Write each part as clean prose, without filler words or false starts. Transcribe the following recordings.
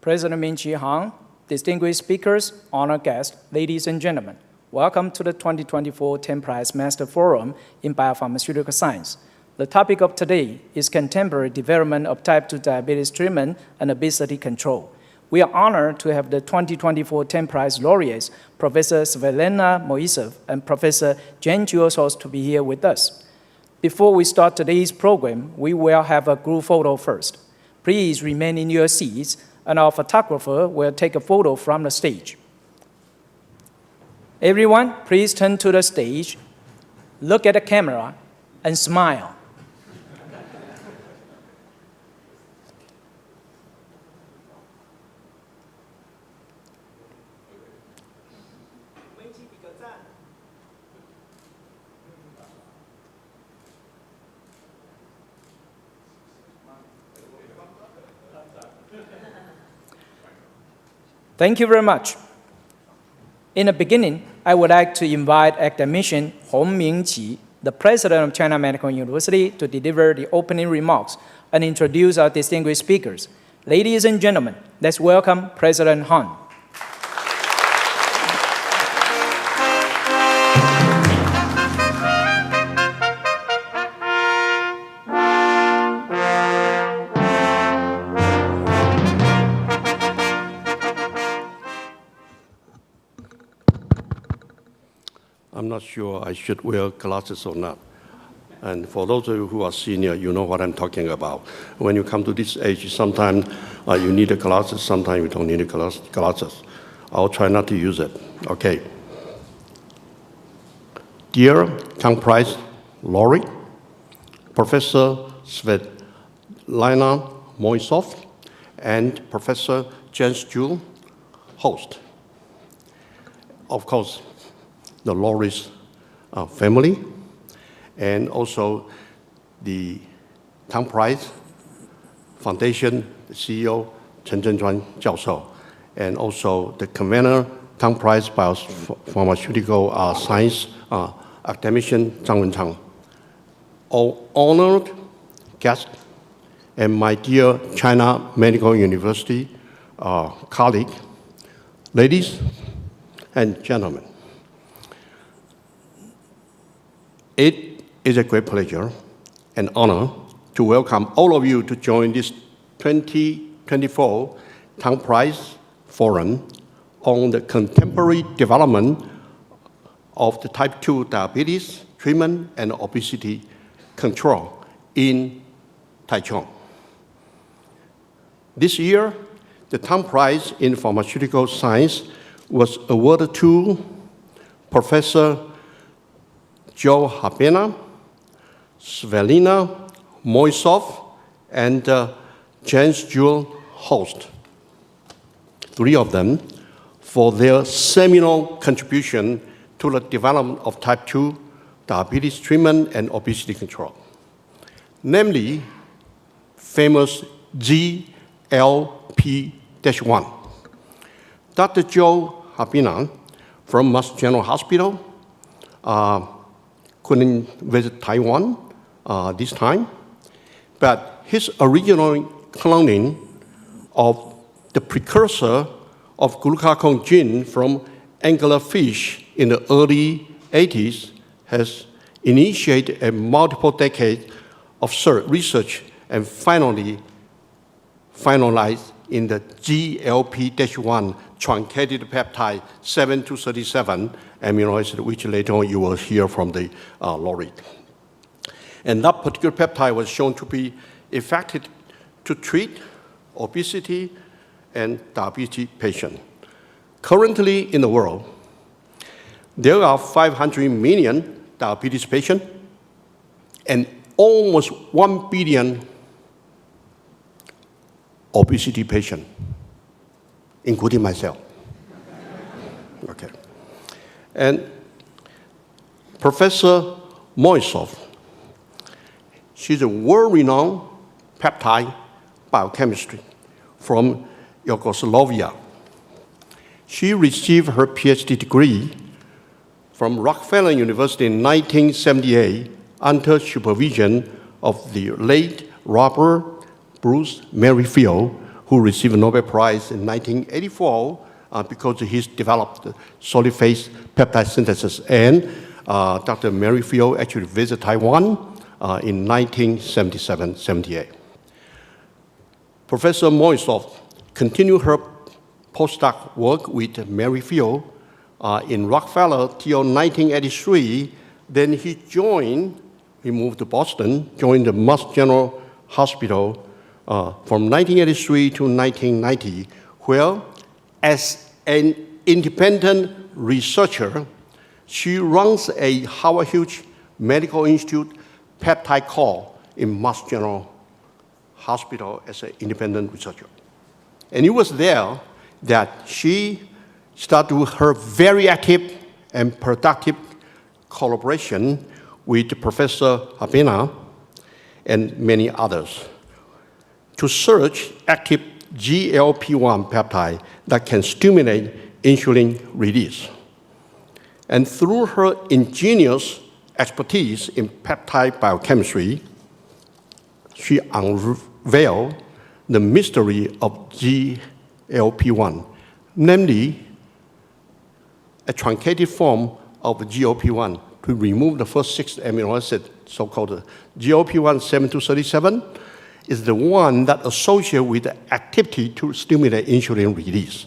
President Min-Chi Han, distinguished speakers, honored guests, ladies and gentlemen, welcome to the 2024 Tang Prize Master Forum in Biopharmaceutical Science. The topic of today is contemporary development of type 2 diabetes treatment and obesity control. We are honored to have the 2024 Tang Prize laureates, Professor Svetlana Moisov and Professor Jen Juosos, to be here with us. Before we start today's program, we will have a group photo first. Please remain in your seats, and our photographer will take a photo from the stage. Everyone, please turn to the stage, look at the camera, and smile. Thank you very much. In the beginning, I would like to invite academician Hong Ming-Qi, the president of China Medical University, to deliver the opening remarks and introduce our distinguished speakers. Ladies and gentlemen, let's welcome President Han. I'm not sure I should wear glasses or not. And for those of you who are senior, you know what I'm talking about. When you come to this age, sometimes you need the glasses, sometimes you don't need the glasses. I'll try not to use it. Okay. Dear Tang Prize laureate, Professor Svetlana Moisov and Professor Jen Juosos, host. Of course, the laureate's family, and also the Tang Prize Foundation, the CEO, Chen Zhenjuan Jiaosou, and also the convener, Tang Prize Biopharmaceutical Science academician, Zhang Wenchang. All honored guests, and my dear China Medical University colleague, ladies and gentlemen. It is a great pleasure and honor to welcome all of you to join this 2024 Tang Prize Forum on the contemporary development of the type 2 diabetes treatment and obesity control in Taichung. This year, the Tang Prize in Pharmaceutical Science was awarded to Professor Joe Habena, Svetlana Moisov, and Jen Juosos, three of them, for their seminal contribution to the development of type 2 diabetes treatment and obesity control, namely famous GLP-1. Dr. Joe Habena from Mass General Hospital couldn't visit Taiwan this time, but his original cloning of the precursor of glucagon gene from anglerfish in the early 80s has initiated a multiple decades of research and finally finalized in the GLP-1 truncated peptide 7-37 amino acid, which later on you will hear from the laureate. And that particular peptide was shown to be effective to treat obesity and diabetes patients. Currently in the world, there are 500 million diabetes patients and almost 1 billion obesity patients, including myself. Okay. And Professor Moisov, she's a world-renowned peptide biochemistry from Yugoslavia. She received her PhD degree from Rockefeller University in 1978 under supervision of the late Robert Bruce Merrifield, who received a Nobel Prize in 1984 because he's developed solid phase peptide synthesis. And Dr. Mary Field actually visited Taiwan in 1977-78. Professor Moisoff continued her postdoc work with Mary Field in Rockefeller till 1983. Then he moved to Boston, joined the Mass General Hospital from 1983 to 1990, where as an independent researcher, she runs a Howard Hughes Medical Institute peptide core in Mass General Hospital as an independent researcher. And it was there that she started her very active and productive collaboration with Professor Habena and many others to search active GLP-1 peptide that can stimulate insulin release. And through her ingenious expertise in peptide biochemistry, she unveiled the mystery of GLP-1, namely a truncated form of GLP-1 to remove the first 6 amino acid, so-called GLP-1 7-37, is the one that associated with the activity to stimulate insulin release.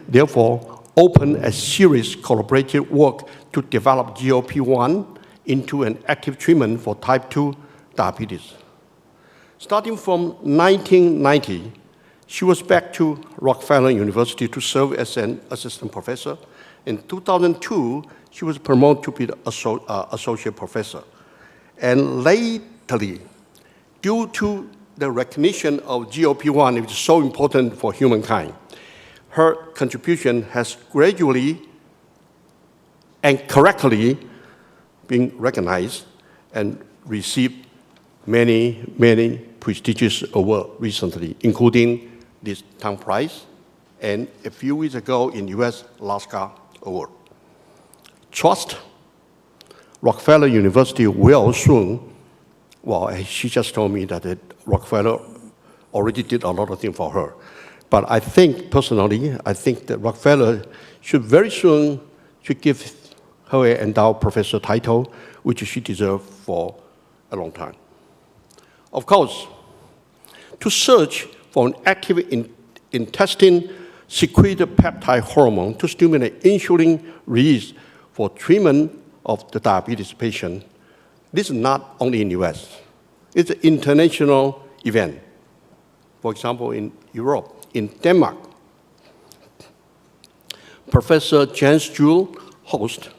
Therefore, open a serious collaborative work to develop GLP-1 into an active treatment for type 2 diabetes. Starting from 1990, she was back to Rockefeller University to serve as an assistant professor. In 2002, she was promoted to be the associate professor. And lately, due to the recognition of GLP-1, which is so important for humankind, her contribution has gradually and correctly been recognized and received many, many prestigious awards recently, including this Tang Prize, and a few weeks ago in US, Alaska Award. Trust Rockefeller University will soon, well, she just told me that Rockefeller already did a lot of things for her. But I think, personally, I think that Rockefeller should very soon give her an endowed professor title, which she deserved for a long time. Of course, to search for an active intestine secreted peptide hormone to stimulate insulin release for treatment of the diabetes patient, this is not only in the US. It's an international event. For example, in Europe, in Denmark, Professor Jens Juul Host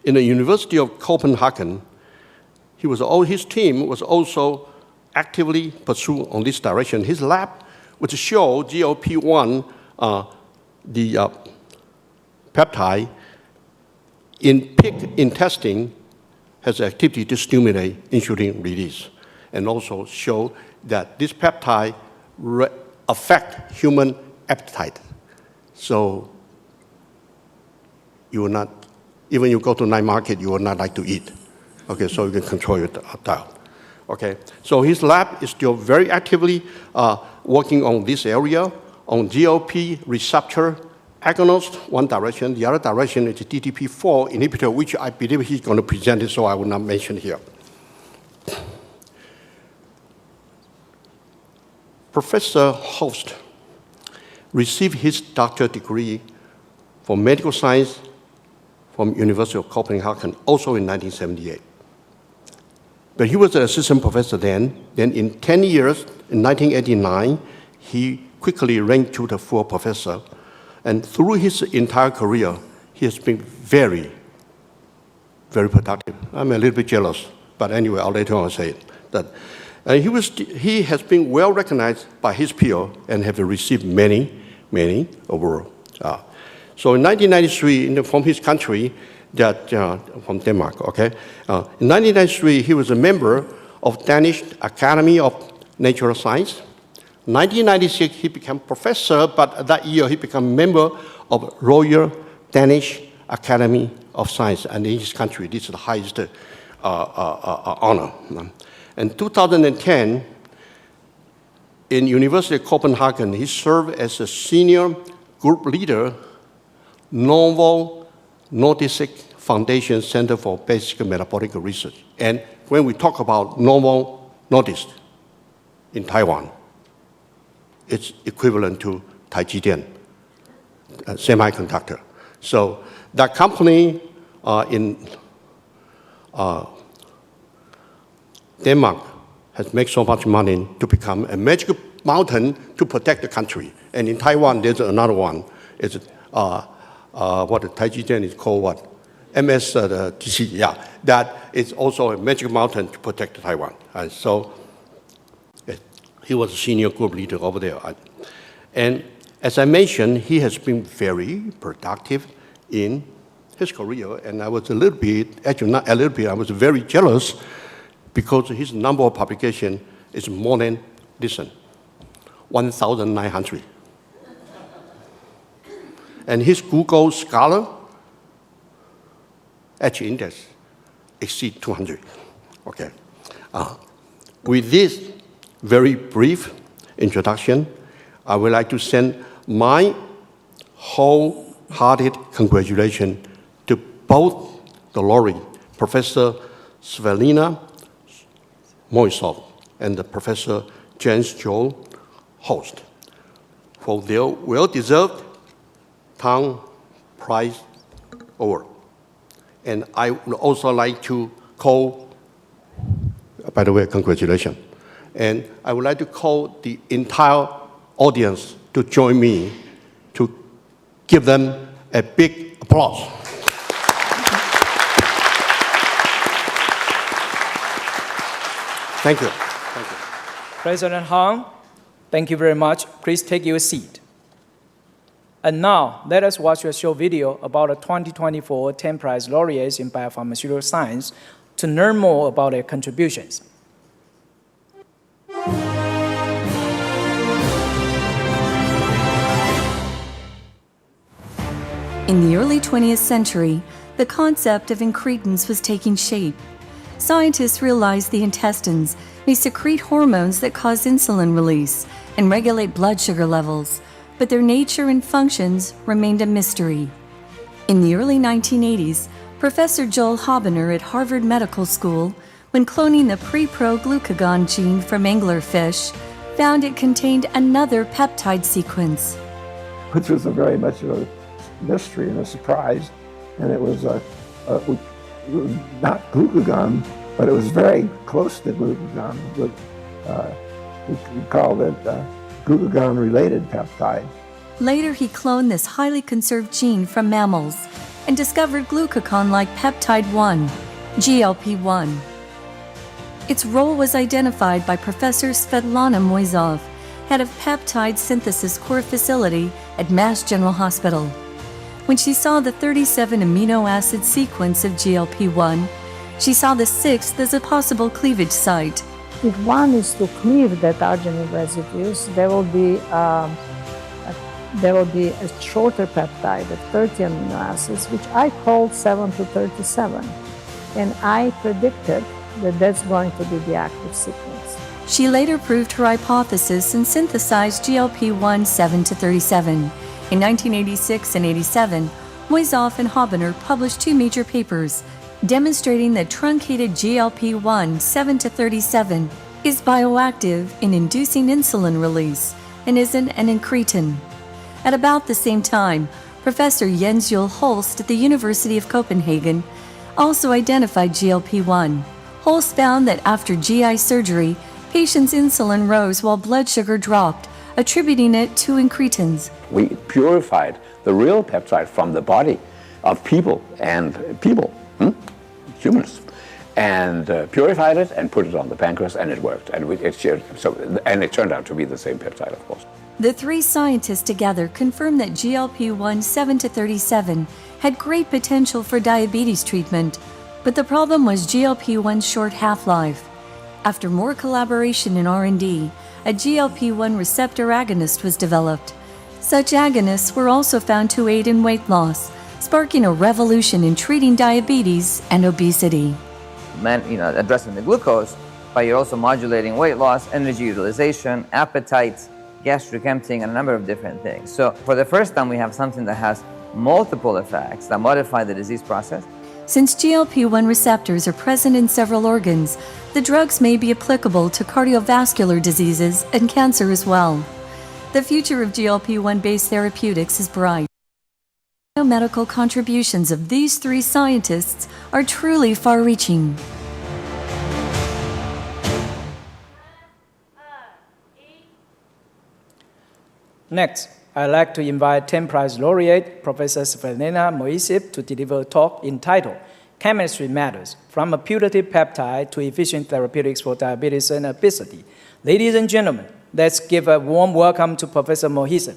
in the University of Copenhagen, his team was also actively pursued on this direction. His lab would show GLP-1, the peptide, in pig intestine has the activity to stimulate insulin release, and also show that this peptide affect human appetite. So you will not, even you go to night market, you will not like to eat. Okay, so you can control your diet. Okay, so his lab is still very actively working on this area, on GLP receptor agonist, one direction. The other direction is the DTP4 inhibitor, which I believe he's going to present it, so I will not mention here. Professor Host received his doctorate degree for medical science from University of Copenhagen, also in 1978. But he was an assistant professor then. Then in 10 years, in 1989, he quickly ranked to the full professor. And through his entire career, he has been very, very productive. I'm a little bit jealous, but anyway, I'll later on say it. He has been well recognized by his peer and have received many, many awards. So in 1993, from his country, from Denmark, okay? In 1993, he was a member of Danish Academy of Natural Science. 1996, he became professor, but that year he became member of Royal Danish Academy of Science, and in his country, this is the highest honor. In 2010, in University of Copenhagen, he served as a senior group leader, Novo Nordisk Foundation Center for Basic Metabolic Research. And when we talk about Novo Nordisk in Taiwan, it's equivalent to Taijidian semiconductor. So that company in Denmark has made so much money to become a magic mountain to protect the country. And in Taiwan, there's another one. It's what the Taijidian is called what? MSTC, yeah. That is also a magic mountain to protect Taiwan. And so he was a senior group leader over there. And as I mentioned, he has been very productive in his career. And I was a little bit, actually not a little bit, I was very jealous because his number of publications is more than, listen, 1,900. And his Google Scholar H index exceeds 200. Okay. With this very brief introduction, I would like to send my wholehearted congratulations to both the laureate, Professor Svelina Moisov and the Professor James Joel Host, for their well-deserved Tang Prize Award. And I would also like to call, by the way, congratulations. And I would like to call the entire audience to join me to give them a big applause. Thank you. Thank you. President Hong, thank you very much. Please take your seat. And now, let us watch a short video about the 2024 Tang Prize laureates in biopharmaceutical science to learn more about their contributions. In the early 20th century, the concept of incretins was taking shape. Scientists realized the intestines may secrete hormones that cause insulin release and regulate blood sugar levels, but their nature and functions remained a mystery. In the early 1980s, Professor Joel Habener at Harvard Medical School, when cloning the pre-pro-glucagon gene from anglerfish, found it contained another peptide sequence. Which was very much of a mystery and a surprise, and it was not glucagon, but it was very close to glucagon. We called it glucagon-related peptide. Later, he cloned this highly conserved gene from mammals and discovered glucagon-like peptide 1, GLP-1. Its role was identified by Professor Svetlana Moisov, head of peptide synthesis core facility at Mass General Hospital. When she saw the 37 amino acid sequence of GLP-1, she saw the 6th as a possible cleavage site. If one is to cleave that arginine residues, there will be a shorter peptide of 30 amino acids, which I called 7 to 37. And I predicted that that's going to be the active sequence. She later proved her hypothesis and synthesized GLP-1 7 to 37. In 1986 and 87, Moisov and Habener published 2 major papers demonstrating that truncated GLP-1 7 to 37 is bioactive in inducing insulin release and isn't an incretin. At about the same time, Professor Jens Juul Holst at the University of Copenhagen also identified GLP-1. Holst found that after GI surgery, patients' insulin rose while blood sugar dropped, attributing it to incretins. We purified the real peptide from the body of people, humans, and purified it and put it on the pancreas, and it worked. And it turned out to be the same peptide, of course. The 3 scientists together confirmed that GLP-1 7 to 37 had great potential for diabetes treatment, but the problem was GLP-1's short half-life. After more collaboration in R&D, a GLP-1 receptor agonist was developed. Such agonists were also found to aid in weight loss, sparking a revolution in treating diabetes and obesity. Addressing the glucose but you're also modulating weight loss, energy utilization, appetite, gastric emptying, and a number of different things. So for the first time, we have something that has multiple effects that modify the disease process. Since GLP-1 receptors are present in several organs, the drugs may be applicable to cardiovascular diseases and cancer as well. The future of GLP-1 based therapeutics is bright. The biomedical contributions of these three scientists are truly far-reaching. Next, I'd like to invite 10th Prize laureate Professor Svelena Moiseev to deliver a talk entitled Chemistry Matters, From a Putative Peptide to Efficient Therapeutics for Diabetes and Obesity. Ladies and gentlemen, let's give a warm welcome to Professor Moiseev.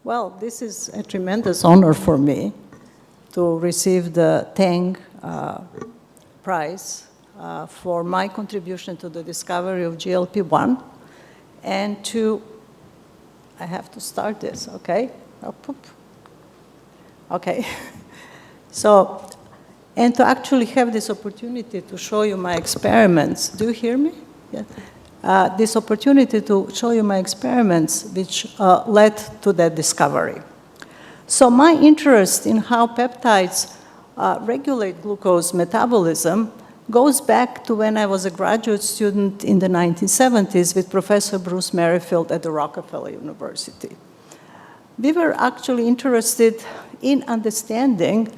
Well, this is a tremendous honor for me to receive the Tang Prize for my contribution to the discovery of GLP-1 and to, I have to start this, okay? Oh, poop. Okay. So, and to actually have this opportunity to show you my experiments. Do you hear me? Yeah. This opportunity to show you my experiments which led to that discovery. So my interest in how peptides regulate glucose metabolism goes back to when I was a graduate student in the 1970s with Professor Bruce Merrifield at the Rockefeller University. We were actually interested in understanding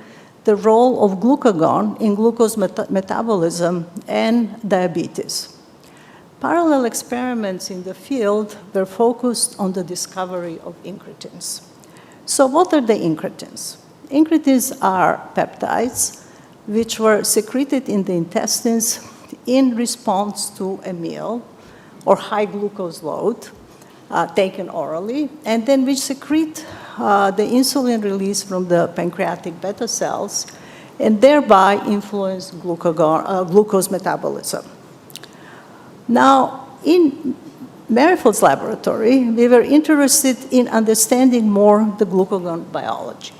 the role of glucagon in glucose metabolism and diabetes. Parallel experiments in the field were focused on the discovery of incretins. So what are the incretins? Incretins are peptides which were secreted in the intestines in response to a meal or high glucose load taken orally, and then which secrete the insulin release from the pancreatic beta cells and thereby influence glucose metabolism. Now, in Merrifield's laboratory, we were interested in understanding more the glucagon biology.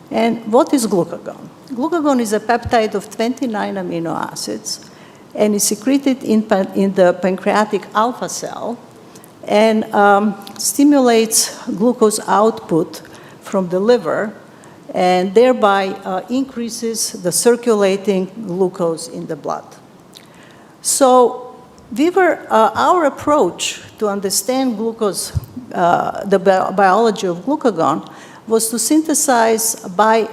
And what is glucagon? Glucagon is a peptide of 29 amino acids and is secreted in the pancreatic alpha cell and stimulates glucose output from the liver and thereby increases the circulating glucose in the blood. So our approach to understand glucose, the biology of glucagon, was to synthesize by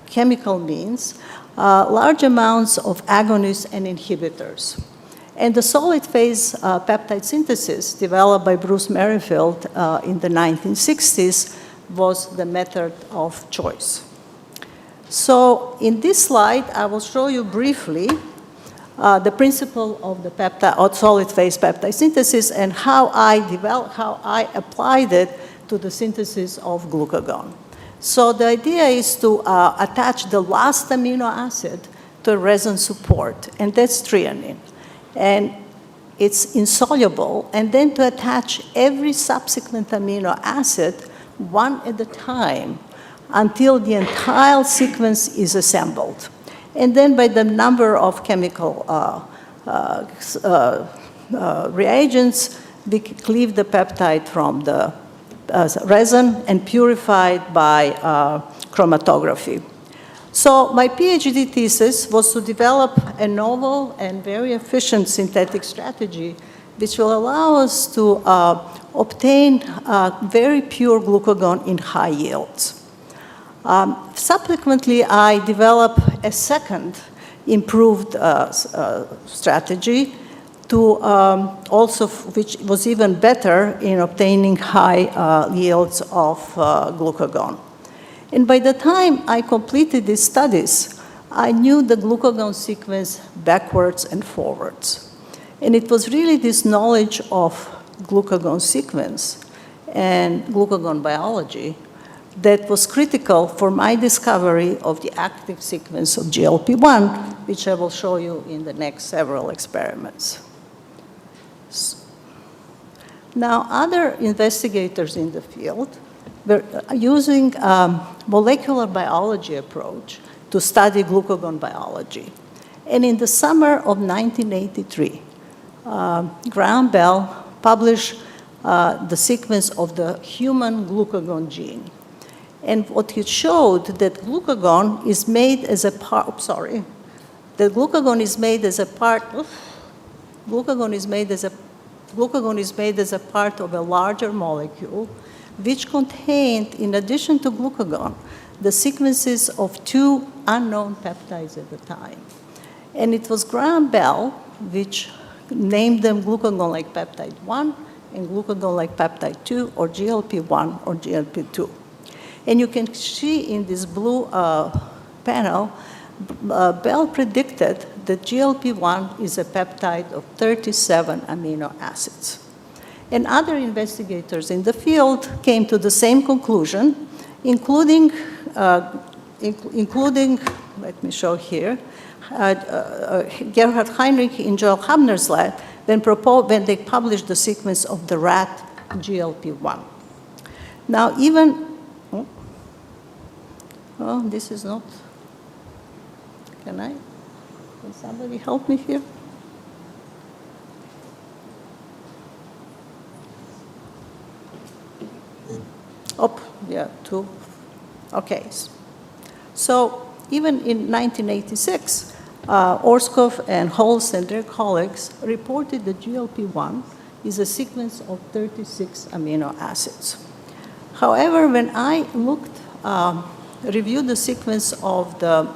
chemical means large amounts of agonists and inhibitors. And the solid phase peptide synthesis developed by Bruce Merrifield in the 1960s was the method of choice. So in this slide, I will show you briefly the principle of the peptide or solid phase peptide synthesis and how I applied it to the synthesis of glucagon. So the idea is to attach the last amino acid to a resin support, and that's threonine. And it's insoluble, and then to attach every subsequent amino acid one at a time until the entire sequence is assembled. And then by the number of chemical reagents, we cleave the peptide from the resin and purified by chromatography. So my PhD thesis was to develop a novel and very efficient synthetic strategy which will allow us to obtain very pure glucagon in high yields. Subsequently, I developed a second improved strategy to which was even better in obtaining high yields of glucagon. And by the time I completed these studies, I knew the glucagon sequence backwards and forwards. And it was really this knowledge of glucagon sequence and glucagon biology that was critical for my discovery of the active sequence of GLP-1, which I will show you in the next several experiments. Now, other investigators in the field were using a molecular biology approach to study glucagon biology. And in the summer of 1983, Graham Bell published the sequence of the human glucagon gene. And what he showed that glucagon is made as a part, that glucagon is made as a part, glucagon is made as a part of a larger molecule, which contained, in addition to glucagon, the sequences of 2 unknown peptides at the time. And it was Graham Bell which named them glucagon-like peptide 1 and glucagon-like peptide 2, or GLP-1 or GLP-2. And you can see in this blue panel, Bell predicted that GLP-1 is a peptide of 37 amino acids. And other investigators in the field came to the same conclusion, including let me show here, Gerhard Heinrich in Joel Habner's lab, when they published the sequence of the rat GLP-1. Now, even, this is not, can somebody help me here? Oh, yeah, 2. Okay. So even in 1986, Orskov and Holst and their colleagues reported that GLP-1 is a sequence of 36 amino acids. However, when I reviewed the sequence of the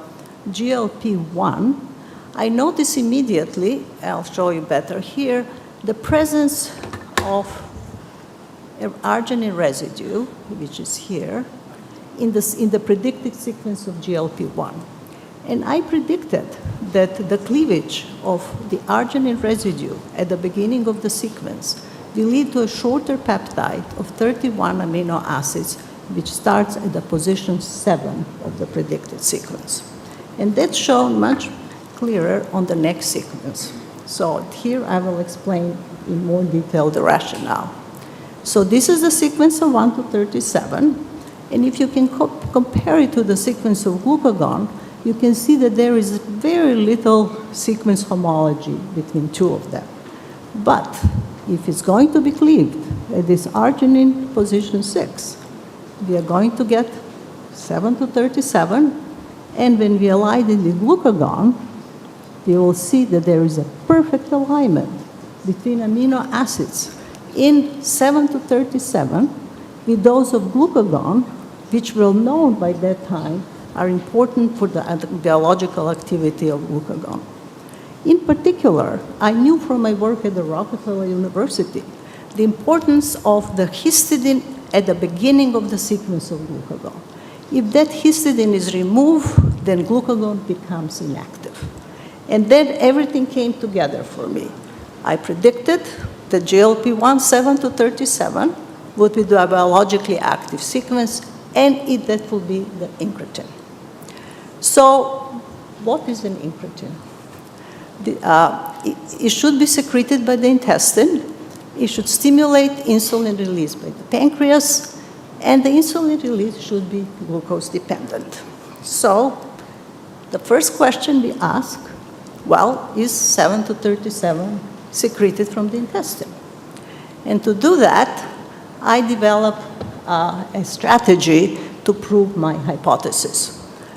GLP-1, I noticed immediately, I'll show you better here, the presence of arginine residue, which is here, in the predicted sequence of GLP-1. And I predicted that the cleavage of the arginine residue at the beginning of the sequence will lead to a shorter peptide of 31 amino acids, which starts at the position 7 of the predicted sequence. And that's shown much clearer on the next sequence. So here I will explain in more detail the rationale. So this is the sequence of 1 to 37. And if you can compare it to the sequence of glucagon, you can see that there is very little sequence homology between 2 of them. But if it's going to be cleaved at this arginine position 6, we are going to get 7 to 37. And when we align it with glucagon, we will see that there is a perfect alignment between amino acids in 7 to 37 with those of glucagon, which were known by that time are important for the biological activity of glucagon. In particular, I knew from my work at the Rockefeller University the importance of the histidine at the beginning of the sequence of glucagon. If that histidine is removed, then glucagon becomes inactive. And then everything came together for me. I predicted that GLP-1 7 to 37 would be the biologically active sequence, and that will be the incretin. So what is an incretin? It should be secreted by the intestine. It should stimulate insulin release by the pancreas, and the insulin release should be glucose dependent. So the first question we ask, well, is 7 to 37 secreted from the intestine? And to do that, I developed a strategy to prove my hypothesis.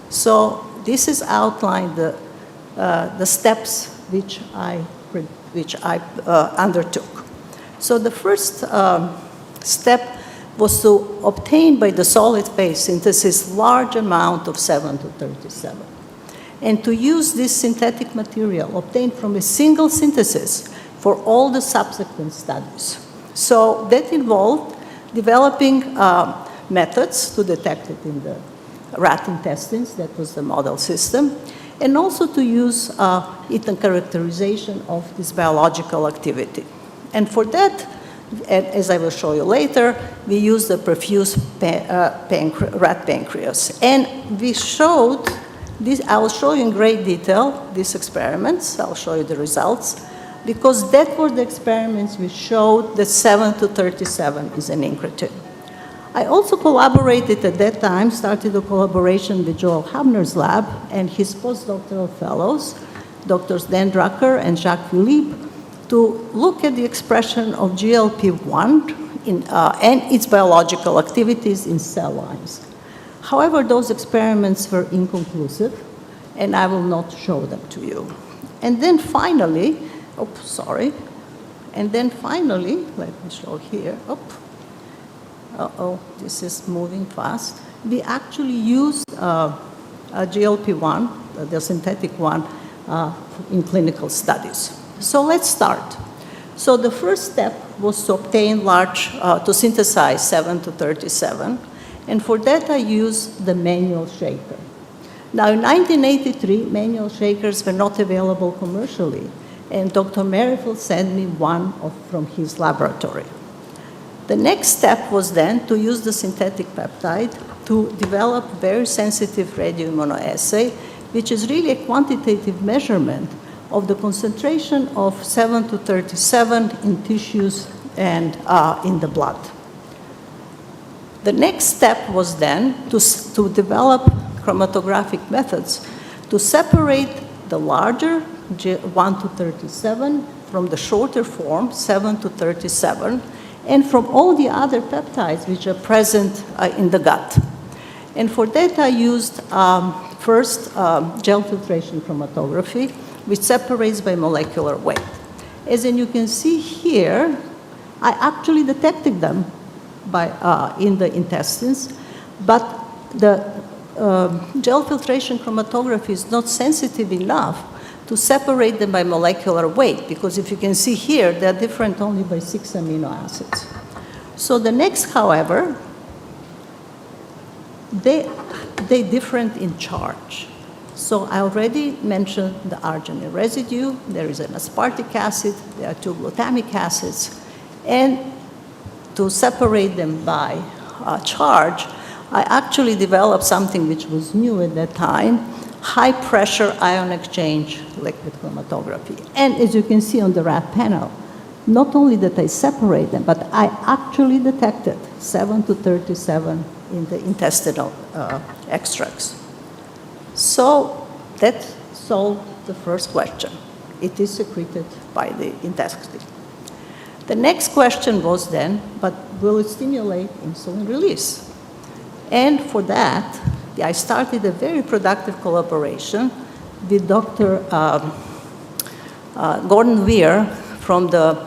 So this is outlined the steps which I undertook. So the first step was to obtain by the solid phase synthesis large amount of 7 to 37, and to use this synthetic material obtained from a single synthesis for all the subsequent studies. So that involved developing methods to detect it in the rat intestines, that was the model system, and also to use it in characterization of this biological activity. And for that, And as I will show you later, we used the perfused rat pancreas. And we showed this, I will show you in great detail these experiments. I'll show you the results, because that were the experiments we showed that 7 to 37 is an incretin. I also collaborated at that time, started a collaboration with Joel Habner's lab and his postdoctoral fellows, Drs. Dan Drucker and Jacques Philippe, to look at the expression of GLP-1 and its biological activities in cell lines. However, those experiments were inconclusive, and I will not show them to you. And then finally, let me show here, this is moving fast. We actually used a GLP-1, the synthetic one, in clinical studies. So let's start. So the first step was to obtain to synthesize 7 to 37, and for that I used the manual shaker. Now in 1983, manual shakers were not available commercially, and Dr. Merrifield sent me one from his laboratory. The next step was then to use the synthetic peptide to develop very sensitive radioimmunoassay, which is really a quantitative measurement of the concentration of 7 to 37 in tissues and in the blood. The next step was then to develop chromatographic methods to separate the larger 1 to 37 from the shorter form, 7 to 37, and from all the other peptides which are present in the gut. And for that I used first gel filtration chromatography, which separates by molecular weight. As you can see here, I actually detected them in the intestines, but the gel filtration chromatography is not sensitive enough to separate them by molecular weight, because if you can see here, they're different only by 6 amino acids. So the next, however, they're different in charge. So I already mentioned the arginine residue. There is an aspartic acid. There are 2 glutamic acids. And to separate them by charge, I actually developed something which was new at that time, high-pressure ion exchange liquid chromatography. And as you can see on the rat panel, not only that I separate them, but I actually detected 7 to 37 in the intestinal extracts. So that solved the first question. It is secreted by the intestine. The next question was then, but will it stimulate insulin release? And for that, I started a very productive collaboration with Dr. Gordon Weir from the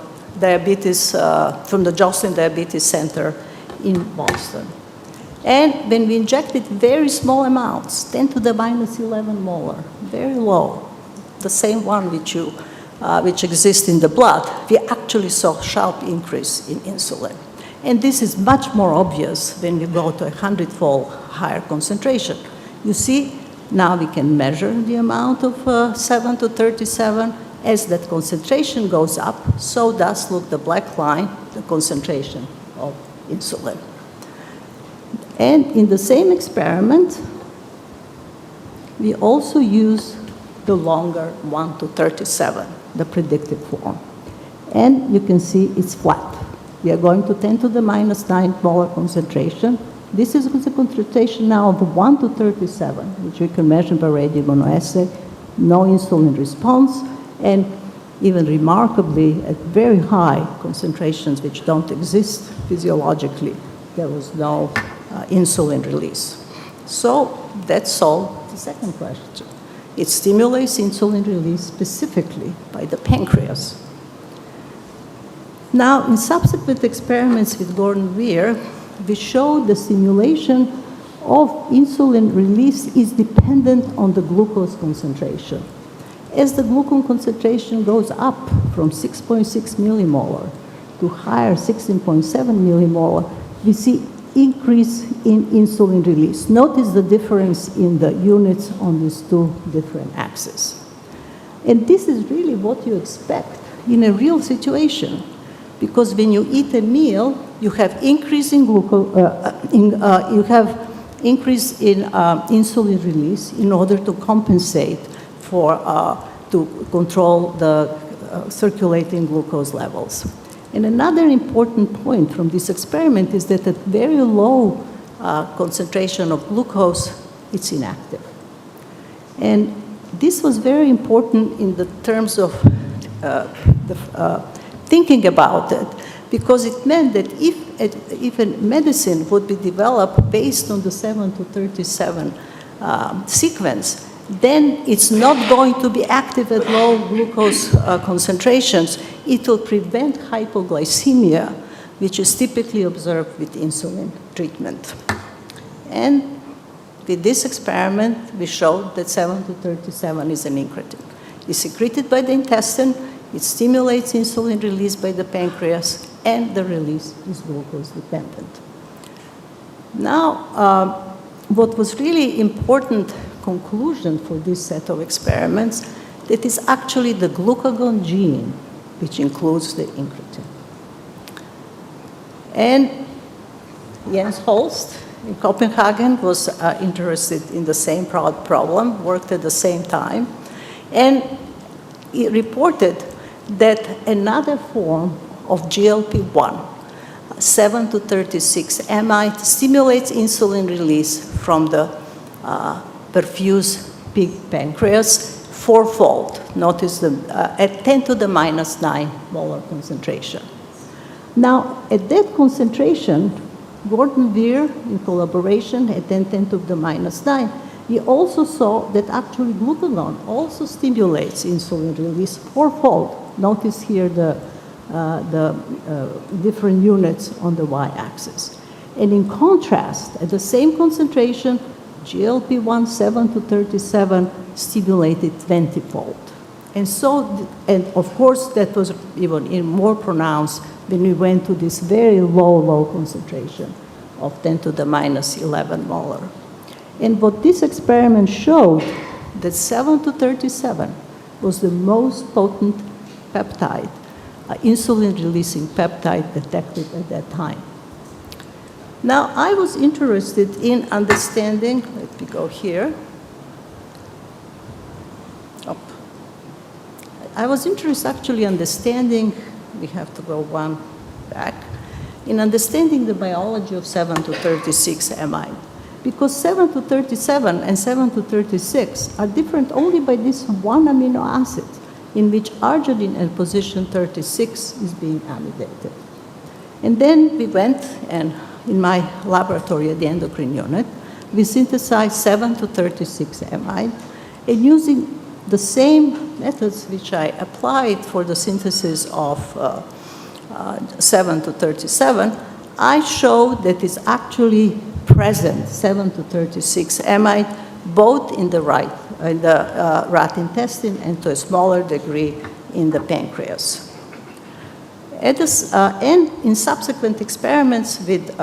Joslin Diabetes Center in Boston. And when we injected very small amounts, 10 to the minus 11 molar, very low, the same one which exists in the blood, we actually saw a sharp increase in insulin. And this is much more obvious when we go to 100-fold higher concentration. You see, now we can measure the amount of 7 to 37. As that concentration goes up, so does, look, the black line, the concentration of insulin. And in the same experiment, we also use the longer 1 to 37, the predicted form. And you can see it's flat. We are going to 10 to the minus 9 molar concentration. This is the concentration now of 1 to 37, which we can measure by radioimmunoassay, no insulin response, and even remarkably, at very high concentrations which don't exist physiologically, there was no insulin release. So that solved the second question. It stimulates insulin release specifically by the pancreas. Now, in subsequent experiments with Gordon Weir, we showed the stimulation of insulin release is dependent on the glucose concentration. As the glucose concentration goes up from 6.6 millimolar to higher 16.7 millimolar, we see increase in insulin release. Notice the difference in the units on these 2 different axes. And this is really what you expect in a real situation. Because when you eat a meal, you have increase in insulin release in order to compensate for to control the circulating glucose levels. And another important point from this experiment is that at very low concentration of glucose, it's inactive. And this was very important in the terms of thinking about it, because it meant that if a medicine would be developed based on the 7 to 37 sequence, then it's not going to be active at low glucose concentrations. It will prevent hypoglycemia, which is typically observed with insulin treatment. And with this experiment, we showed that 7 to 37 is an incretin. It's secreted by the intestine, it stimulates insulin release by the pancreas, and the release is glucose dependent. Now, what was really important conclusion for this set of experiments, that is actually the glucagon gene, which includes the incretin. And Jens Holst in Copenhagen was interested in the same problem, worked at the same time, and he reported that another form of GLP-1, 7 to 36 amide, stimulates insulin release from the perfused pig pancreas fourfold. Notice at 10 to the minus 9 molar concentration. Now, at that concentration, Gordon Weir, in collaboration at 10 to the minus 9, he also saw that actually glucagon also stimulates insulin release fourfold. Notice here the different units on the y-axis. And in contrast, at the same concentration, GLP-1 7 to 37 stimulated 20-fold. And so, and of course, that was even more pronounced when we went to this very low concentration of 10 to the minus 11 molar. And what this experiment showed, that 7 to 37 was the most potent peptide, insulin-releasing peptide detected at that time. Now, I was interested in understanding, let me go here. I was interested actually understanding, we have to go one back, in understanding the biology of 7 to 36 amide. Because 7 to 37 and 7 to 36 are different only by this one amino acid, in which arginine at position 36 is being amidated. And then we went, and in my laboratory at the endocrine unit, we synthesized 7 to 36 amide, and using the same methods which I applied for the synthesis of 7 to 37, I showed that it's actually present, 7 to 36 amide, both in the rat intestine and to a smaller degree in the pancreas. And in subsequent experiments with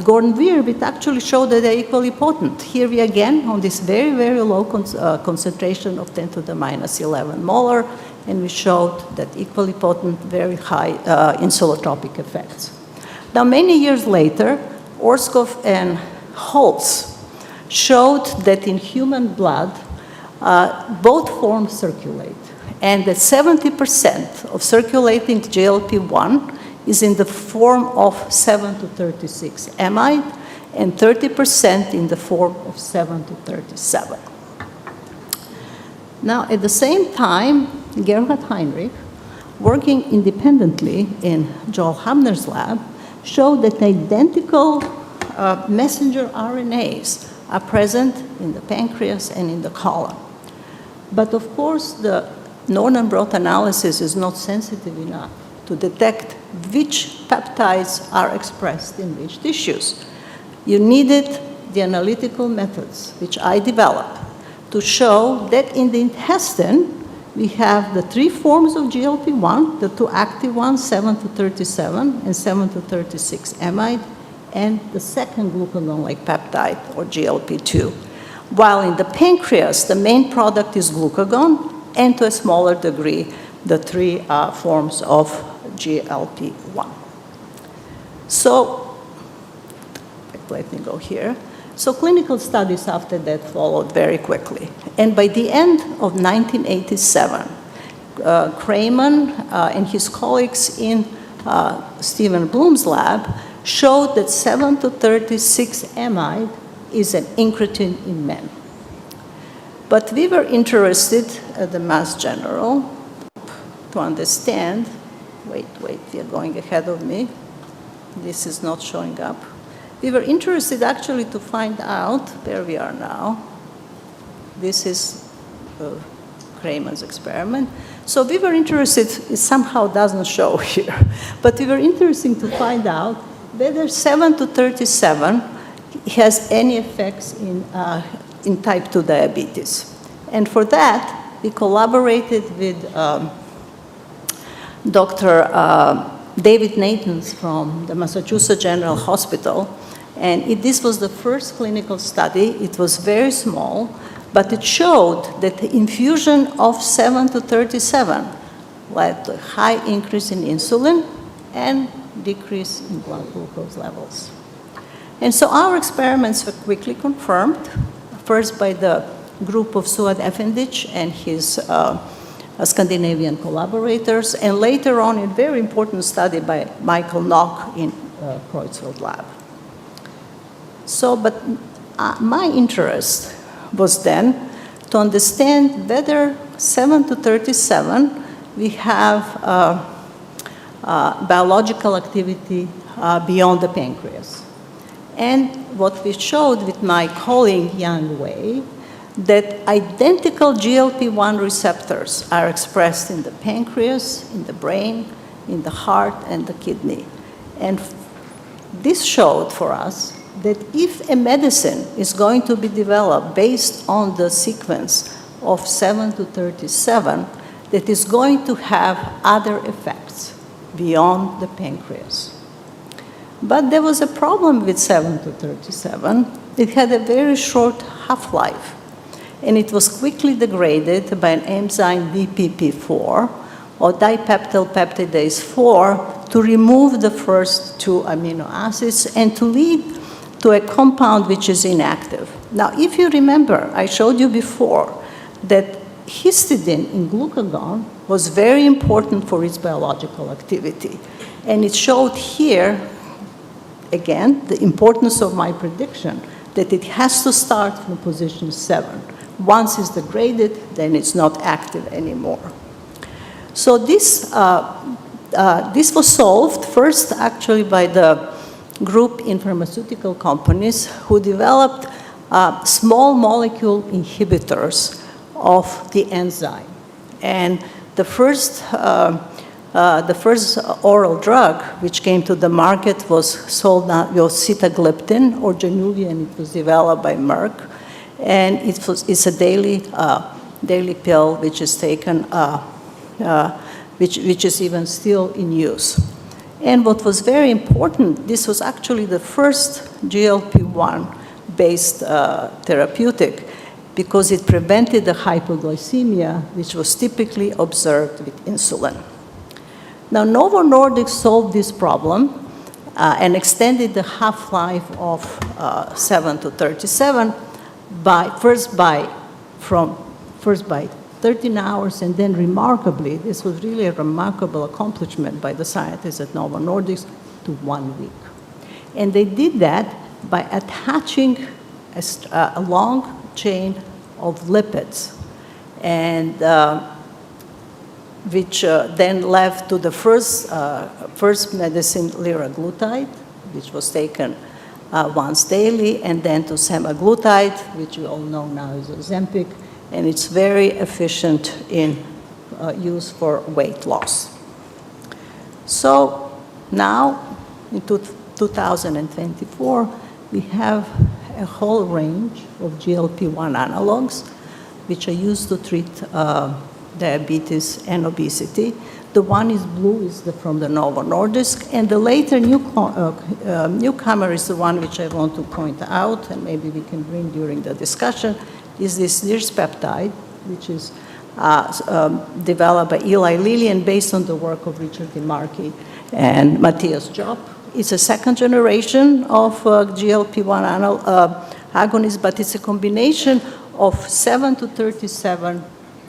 Gordon Weir, it actually showed that they're equally potent. Here we again on this very, very low concentration of 10 to the minus 11 molar, and we showed that equally potent, very high insulotropic effects. Now, many years later, Orskov and Holtz showed that in human blood, both forms circulate, and that 70% of circulating GLP-1 is in the form of 7 to 36 amide, and 30% in the form of 7 to 37. Now, at the same time, Gerhard Heinrich, working independently in Joel Hamner's lab, showed that identical messenger RNAs are present in the pancreas and in the colon. But of course, the Northern blot analysis is not sensitive enough to detect which peptides are expressed in which tissues. You needed the analytical methods, which I developed, to show that in the intestine, we have the three forms of GLP-1, the two active ones, 7 to 37 and 7 to 36 amide, and the second glucagon-like peptide, or GLP-2. While in the pancreas, the main product is glucagon, and to a smaller degree, the three forms of GLP-1. So, let me go here. So clinical studies after that followed very quickly. And by the end of 1987, Kramer and his colleagues in Stephen Bloom's lab showed that 7-to-36 is an incretin in men. But we were interested at the Mass General to understand, wait, you're going ahead of me. This is not showing up. We were interested actually to find out where we are now. This is Kramer's experiment. So we were interested, it somehow doesn't show here, but we were interested to find out whether 7-to-37 has any effects in type 2 diabetes. And for that, we collaborated with Dr. David Nathans from the Massachusetts General Hospital. And this was the first clinical study. It was very small, but it showed that the infusion of 7-to-37 led to a high increase in insulin and decrease in blood glucose levels. And so our experiments were quickly confirmed, first by the group of Suad Efendic and his Scandinavian collaborators, and later on a very important study by Michael Nock in Creutzfeldt lab. So, but my interest was then to understand whether 7-to-37 we have biological activity beyond the pancreas. And what we showed with my colleague Yang Wei, that identical GLP-1 receptors are expressed in the pancreas, in the brain, in the heart, and the kidney. And this showed for us that if a medicine is going to be developed based on the sequence of 7-to-37, that is going to have other effects beyond the pancreas. But there was a problem with 7-to-37. It had a very short half-life, and it was quickly degraded by an enzyme DPP4, or dipeptyl peptidase 4, to remove the first two amino acids and to lead to a compound which is inactive. Now, if you remember, I showed you before that histidine in glucagon was very important for its biological activity. And it showed here, again, the importance of my prediction, that it has to start from position 7. Once it's degraded, then it's not active anymore. So this was solved first actually by the group in pharmaceutical companies who developed small molecule inhibitors of the enzyme. And the first oral drug which came to the market was sitagliptin, or Januvia, and it was developed by Merck. And it's a daily pill which is taken, which is even still in use. And what was very important, this was actually the first GLP-1-based therapeutic, because it prevented the hypoglycemia, which was typically observed with insulin. Now, Novo Nordisk solved this problem and extended the half-life of 7-to-37 first by 13 hours, and then remarkably, this was really a remarkable accomplishment by the scientists at Novo Nordisk, to 1 week. And they did that by attaching a long chain of lipids, and which then led to the first medicine, liraglutide, which was taken once daily, and then to semaglutide, which you all know now is Ozempic, and it's very efficient in use for weight loss. So now, in 2024, we have a whole range of GLP-1 analogs, which are used to treat diabetes and obesity. The one is blue, is from the Novo Nordisk, and the later newcomer is the one which I want to point out, and maybe we can bring during the discussion, is this nirseptide, which is developed by Eli Lilly and based on the work of Richard DiMarchi and Matthias Job. It's a second generation of GLP-1 agonist, but it's a combination of 7 to 37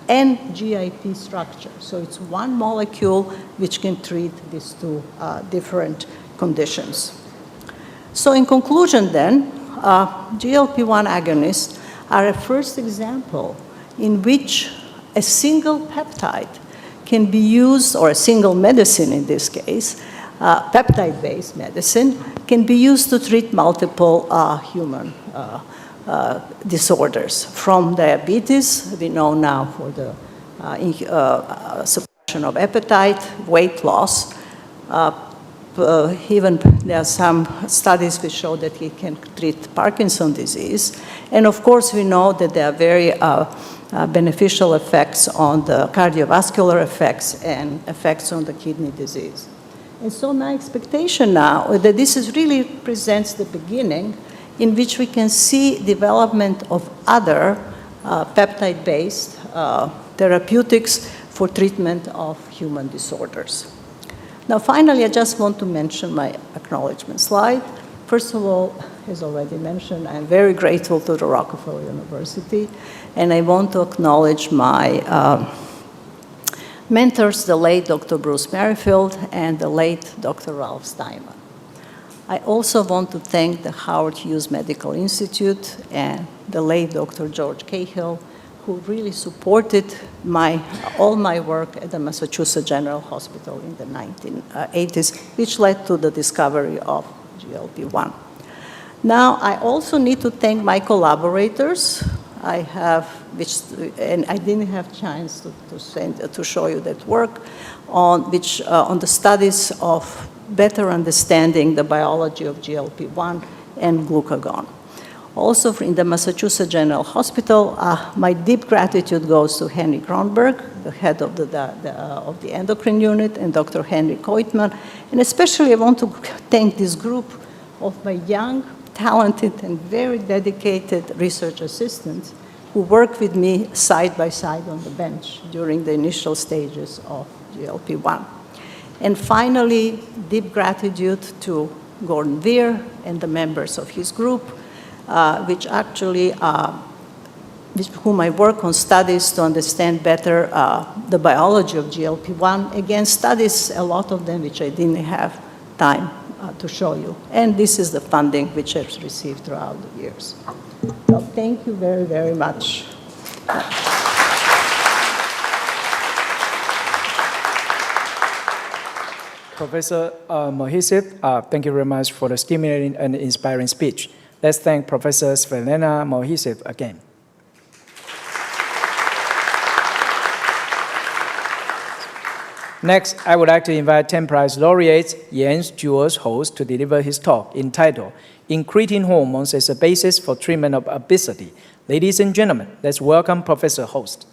and GIP structure. So it's one molecule which can treat these two different conditions. So in conclusion then, GLP-1 agonists are a first example in which a single peptide can be used, or a single medicine in this case, peptide-based medicine, can be used to treat multiple human disorders. From diabetes, we know now for the suppression of appetite, weight loss. Even there are some studies which show that it can treat Parkinson's disease. And of course, we know that there are very beneficial effects on the cardiovascular effects and effects on the kidney disease. And so my expectation now is that this is really presents the beginning in which we can see development of other peptide-based therapeutics for treatment of human disorders. Now, finally, I just want to mention my acknowledgement slide. First of all, as already mentioned, I'm very grateful to the Rockefeller University, and I want to acknowledge my mentors, the late Dr. Bruce Merrifield and the late Dr. Ralph Steinman. I also want to thank the Howard Hughes Medical Institute and the late Dr. George Cahill, who really supported all my work at the Massachusetts General Hospital in the 1980s, which led to the discovery of GLP-1. Now, I also need to thank my collaborators. And I didn't have chance to show you that work on the studies of better understanding the biology of GLP-1 and glucagon. Also, in the Massachusetts General Hospital, my deep gratitude goes to Henry Kronberg, the head of the endocrine unit, and Dr. Henry Koitman. And especially, I want to thank this group of my young, talented, and very dedicated research assistants who worked with me side by side on the bench during the initial stages of GLP-1. And finally, deep gratitude to Gordon Weir and the members of his group, with whom I work on studies to understand better the biology of GLP-1. Again, studies, a lot of them which I didn't have time to show you. And this is the funding which I've received throughout the years. So thank you very, very much. Professor Mohisev, thank you very much for the stimulating and inspiring speech. Let's thank Professor Svetlana Mohisev again. Next, I would like to invite 10 Prize laureates Jens Jules Host to deliver his talk entitled Incretin Hormones as a Basis for Treatment of Obesity. Ladies and gentlemen, let's welcome Professor Host.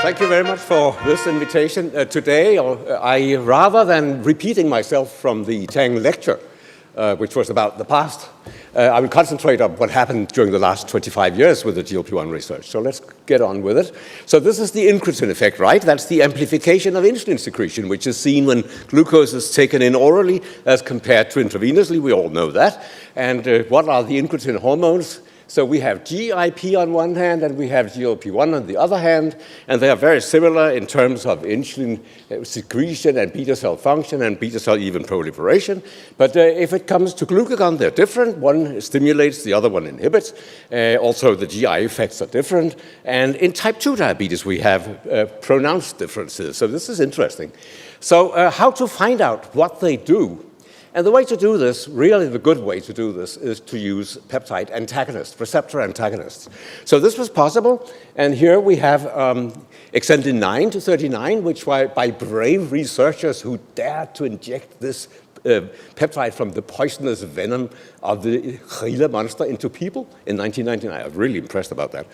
Thank you very much for this invitation. Today, rather than repeating myself from the Tang lecture, which was about the past, I will concentrate on what happened during the last 25 years with the GLP-1 research. So let's get on with it. So this is the incretin effect, right? That's the amplification of insulin secretion, which is seen when glucose is taken in orally as compared to intravenously. We all know that. And what are the incretin hormones? So we have GIP on one hand, and we have GLP-1 on the other hand, and they are very similar in terms of insulin secretion and beta cell function and beta cell even proliferation. But if it comes to glucagon, they're different. One stimulates, the other one inhibits. Also, the GI effects are different. And in type 2 diabetes, we have pronounced differences. So this is interesting. So how to find out what they do? And the way to do this, really the good way to do this, is to use peptide antagonists, receptor antagonists. So this was possible, and here we have exendin 9 to 39, which were by brave researchers who dared to inject this peptide from the poisonous venom of the Gila monster into people in 1999. I'm really impressed about that.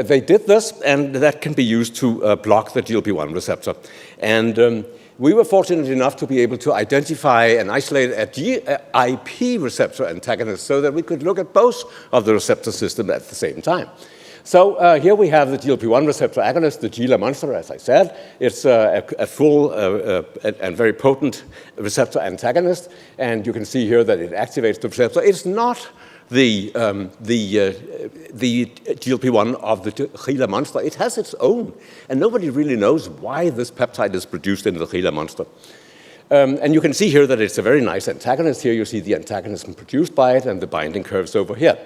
They did this, and that can be used to block the GLP-1 receptor. And we were fortunate enough to be able to identify and isolate a GIP receptor antagonist so that we could look at both of the receptor system at the same time. So here we have the GLP-1 receptor agonist, the Gila monster, as I said. It's a full and very potent receptor antagonist, and you can see here that it activates the receptor. It's not the GLP-1 of the Gila monster. It has its own, and nobody really knows why this peptide is produced in the Gila monster. And you can see here that it's a very nice antagonist. Here you see the antagonism produced by it and the binding curves over here.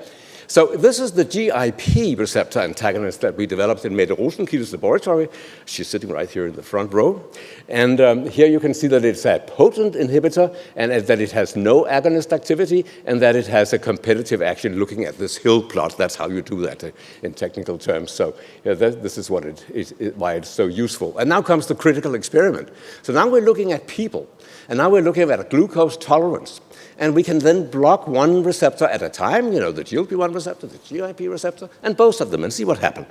So this is the GIP receptor antagonist that we developed in Mette Rosenkilde's laboratory. She's sitting right here in the front row. And here you can see that it's a potent inhibitor and that it has no agonist activity and that it has a competitive action looking at this hill plot. That's how you do that in technical terms. So this is why it's so useful. And now comes the critical experiment. So now we're looking at people. And now we're looking at a glucose tolerance. And we can then block one receptor at a time, the GLP-1 receptor, the GIP receptor, and both of them, and see what happens.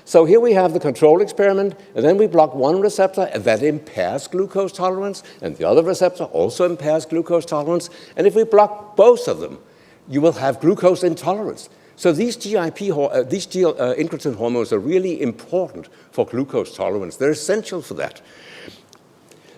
So here we have the control experiment, and then we block one receptor, and that impairs glucose tolerance, and the other receptor also impairs glucose tolerance. And if we block both of them, you will have glucose intolerance. So these incretin hormones are really important for glucose tolerance. They're essential for that.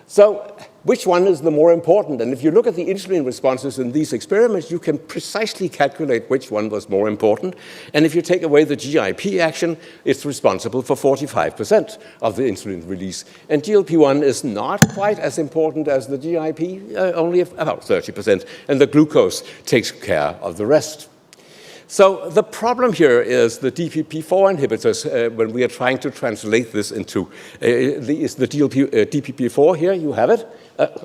So which one is the more important? And if you look at the insulin responses in these experiments, you can precisely calculate which one was more important. And if you take away the GIP action, it's responsible for 45% of the insulin release. And GLP-1 is not quite as important as the GIP, only about 30%. And the glucose takes care of the rest. So the problem here is the DPP-4 inhibitors, when we are trying to translate this into the DPP-4 here, you have it.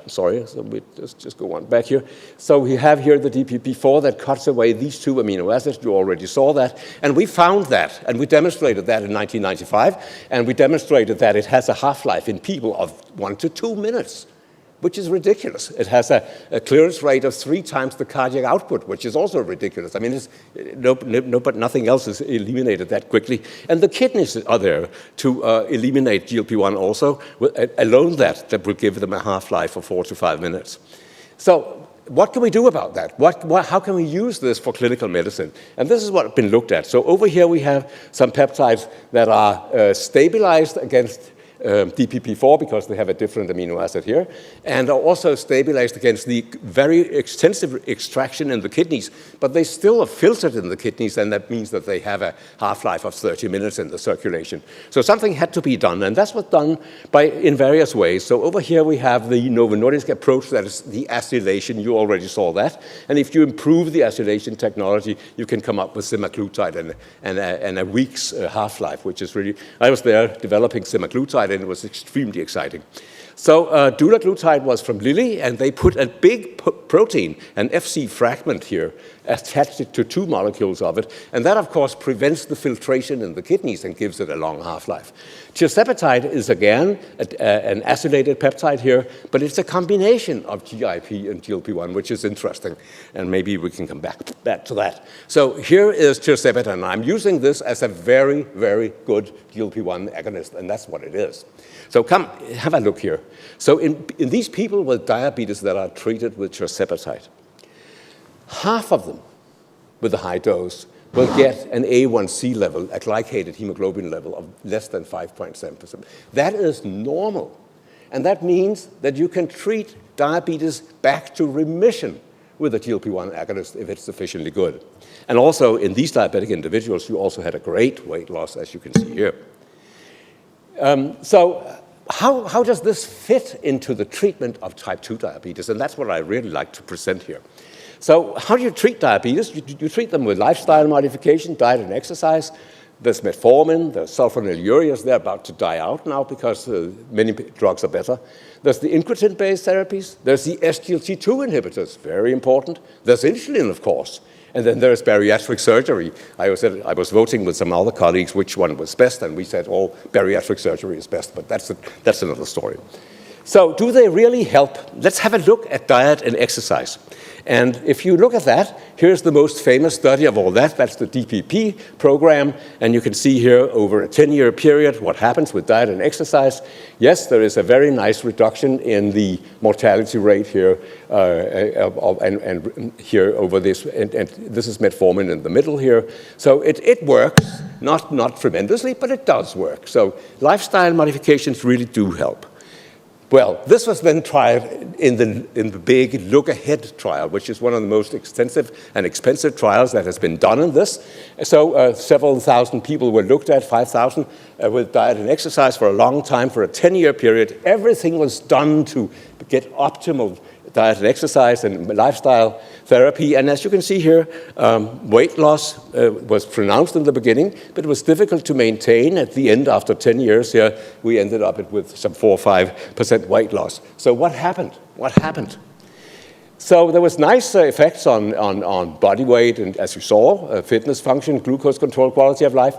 Sorry, so we just go on back here. So we have here the DPP-4 that cuts away these two amino acids. You already saw that. And we found that, and we demonstrated that in 1995. And we demonstrated that it has a half-life in people of 1 to 2 minutes, which is ridiculous. It has a clearance rate of 3 times the cardiac output, which is also ridiculous. I mean, but nothing else is eliminated that quickly. And the kidneys are there to eliminate GLP-1 also. Alone that will give them a half-life of 4 to 5 minutes. So what can we do about that? How can we use this for clinical medicine? And this is what's been looked at. So over here we have some peptides that are stabilized against DPP-4 because they have a different amino acid here, and are also stabilized against the very extensive extraction in the kidneys, but they still are filtered in the kidneys, and that means that they have a half-life of 30 minutes in the circulation. So something had to be done, and that's what's done in various ways. So over here we have the Novo Nordisk approach, that is the acylation. You already saw that. And if you improve the acylation technology, you can come up with semaglutide and a week's half-life, which is really, I was there developing semaglutide, and it was extremely exciting. So dulaglutide was from Lilly, and they put a big protein, an FC fragment here, attached it to 2 molecules of it, and that, of course, prevents the filtration in the kidneys and gives it a long half-life. Tirzepatide is, again, an acylated peptide here, but it's a combination of GIP and GLP-1, which is interesting, and maybe we can come back to that. So here is tirzepatide, and I'm using this as a very, very good GLP-1 agonist, and that's what it is. So come, have a look here. So in these people with diabetes that are treated with tirzepatide, half of them with a high dose will get an A1C level, a glycated hemoglobin level of less than 5.7%. That is normal. And that means that you can treat diabetes back to remission with a GLP-1 agonist if it's sufficiently good. And also in these diabetic individuals, you also had a great weight loss, as you can see here. So how does this fit into the treatment of type 2 diabetes? And that's what I really like to present here. So how do you treat diabetes? You treat them with lifestyle modification, diet and exercise. There's metformin, there's sulfonylureas. They're about to die out now because many drugs are better. There's the incretin-based therapies. There's the SGLT2 inhibitors, very important. There's insulin, of course. And then there's bariatric surgery. I was voting with some other colleagues which one was best, and we said, oh, bariatric surgery is best, but that's another story. So do they really help? Let's have a look at diet and exercise. And if you look at that, here's the most famous study of all that. That's the DPP program. And you can see here over a 10-year period what happens with diet and exercise. Yes, there is a very nice reduction in the mortality rate here, and here over this. And this is metformin in the middle here. So it works, not tremendously, but it does work. So lifestyle modifications really do help. Well, this was then tried in the big look-ahead trial, which is one of the most extensive and expensive trials that has been done in this. So several thousand people were looked at, 5,000, with diet and exercise for a long time, for a 10-year period. Everything was done to get optimal diet and exercise and lifestyle therapy. And as you can see here, weight loss was pronounced in the beginning, but it was difficult to maintain at the end. After 10 years here, we ended up with some 4 or 5% weight loss. So what happened? What happened? So there was nice effects on body weight and, as you saw, fitness function, glucose control, quality of life.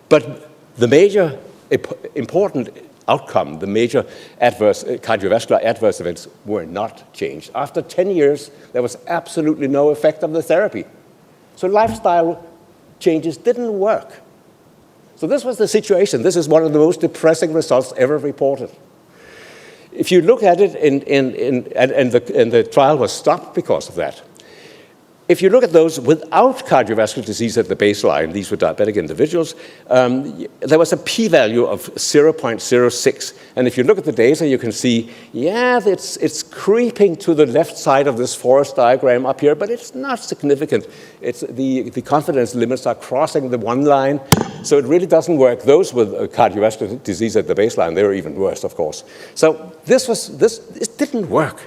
But the major important outcome, the major cardiovascular adverse events were not changed. After 10 years, there was absolutely no effect of the therapy. So lifestyle changes didn't work. So this was the situation. This is one of the most depressing results ever reported. If you look at it, and the trial was stopped because of that. If you look at those without cardiovascular disease at the baseline, these were diabetic individuals, there was a p-value of 0.06. And if you look at the data, you can see, yeah, it's creeping to the left side of this forest diagram up here, but it's not significant. It's the confidence limits are crossing the one line, so it really doesn't work. Those with cardiovascular disease at the baseline, they were even worse, of course. So it didn't work.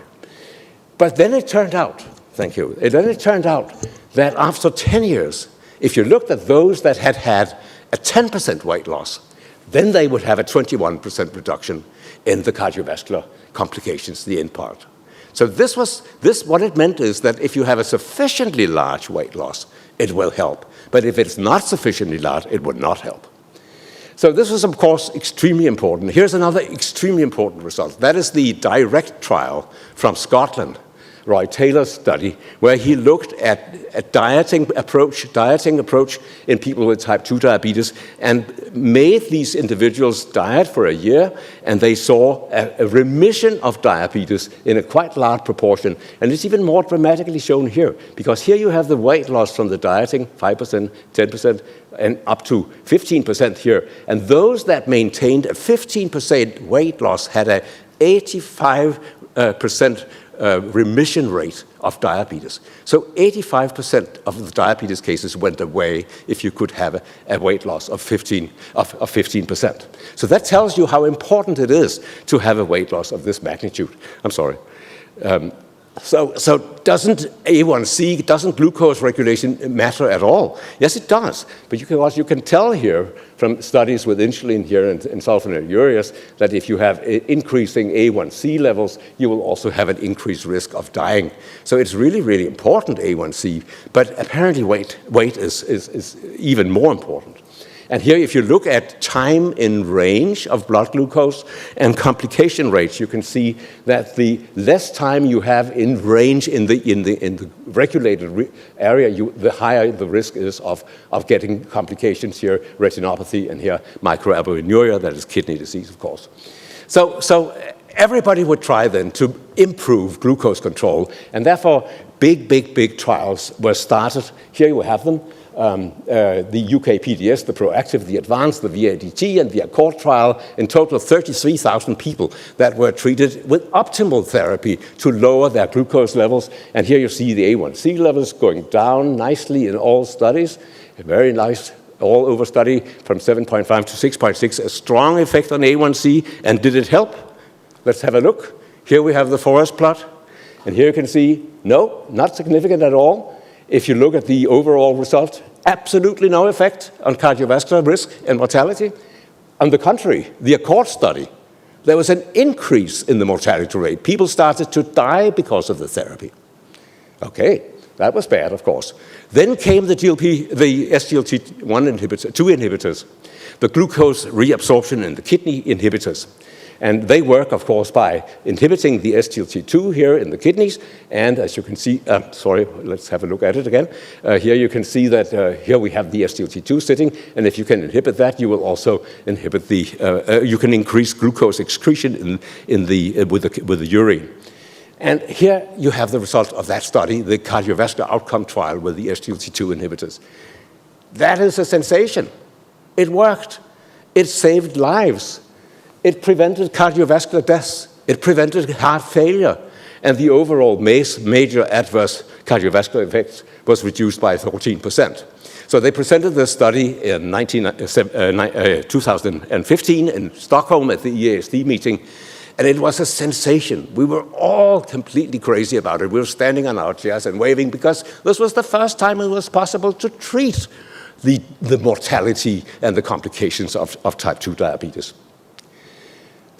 But then it turned out, thank you. And then it turned out that after 10 years, if you looked at those that had had a 10% weight loss, then they would have a 21% reduction in the cardiovascular complications, the end part. So what it meant is that if you have a sufficiently large weight loss, it will help. But if it's not sufficiently large, it would not help. So this was, of course, extremely important. Here's another extremely important result. That is the DIRECT trial from Scotland, Roy Taylor's study, where he looked at a dieting approach in people with type 2 diabetes and made these individuals diet for a year, and they saw a remission of diabetes in a quite large proportion. And it's even more dramatically shown here, because here you have the weight loss from the dieting, 5%, 10%, and up to 15% here. And those that maintained a 15% weight loss had a 85% remission rate of diabetes. So 85% of the diabetes cases went away if you could have a weight loss of 15%. So that tells you how important it is to have a weight loss of this magnitude. I'm sorry. So doesn't A1C, doesn't glucose regulation matter at all? Yes, it does. But you can tell here from studies with insulin here and sulfonylureas that if you have increasing A1C levels, you will also have an increased risk of dying. So it's really, really important, A1C. But apparently weight is even more important. And here, if you look at time in range of blood glucose and complication rates, you can see that the less time you have in range in the regulated area, the higher the risk is of getting complications here, retinopathy, and here microalbuminuria, that is kidney disease, of course. So everybody would try then to improve glucose control, and therefore big trials were started. Here you have them. The UK PDS, the PROACTIVE, the ADVANCE, the VADT, and the ACCORD trial, in total 33,000 people that were treated with optimal therapy to lower their glucose levels. And here you see the A1C levels going down nicely in all studies. A very nice all-over study from 7.5 to 6.6, a strong effect on A1C. And did it help? Let's have a look. Here we have the forest plot. And here you can see, no, not significant at all. If you look at the overall result, absolutely no effect on cardiovascular risk and mortality. On the contrary, the ACCORD study, there was an increase in the mortality rate. People started to die because of the therapy. Okay, that was bad, of course. Then came the SGLT2 inhibitors, the glucose reabsorption and the kidney inhibitors. And they work, of course, by inhibiting the SGLT2 here in the kidneys. And as you can see, sorry, let's have a look at it again. Here you can see that here we have the SGLT2 sitting. And if you can inhibit that, you will also inhibit the, you can increase glucose excretion with the urine. And here you have the result of that study, the cardiovascular outcome trial with the SGLT2 inhibitors. That is a sensation. It worked. It saved lives. It prevented cardiovascular deaths. It prevented heart failure. And the overall major adverse cardiovascular effects was reduced by 14%. So they presented this study in 2015 in Stockholm at the EASD meeting, and it was a sensation. We were all completely crazy about it. We were standing on our chairs and waving because this was the first time it was possible to treat the mortality and the complications of type 2 diabetes.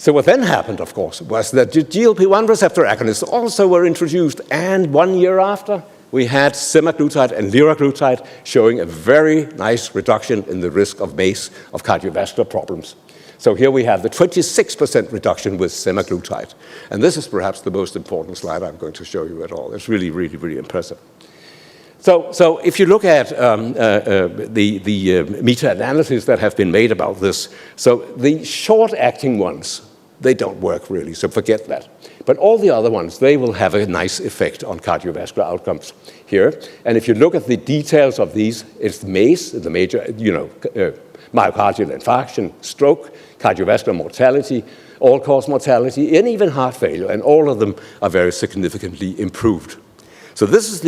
So what then happened, of course, was that the GLP-1 receptor agonists also were introduced, and 1 year after, we had semaglutide and liraglutide showing a very nice reduction in the risk of MACE, of cardiovascular problems. So here we have the 26% reduction with semaglutide. And this is perhaps the most important slide I'm going to show you at all. It's really, really, really impressive. So if you look at the meta-analyses that have been made about this, so the short-acting ones, they don't work really, so forget that. But all the other ones, they will have a nice effect on cardiovascular outcomes here. And if you look at the details of these, it's MACE, the major, myocardial infarction, stroke, cardiovascular mortality, all-cause mortality, and even heart failure, and all of them are very significantly improved. So this is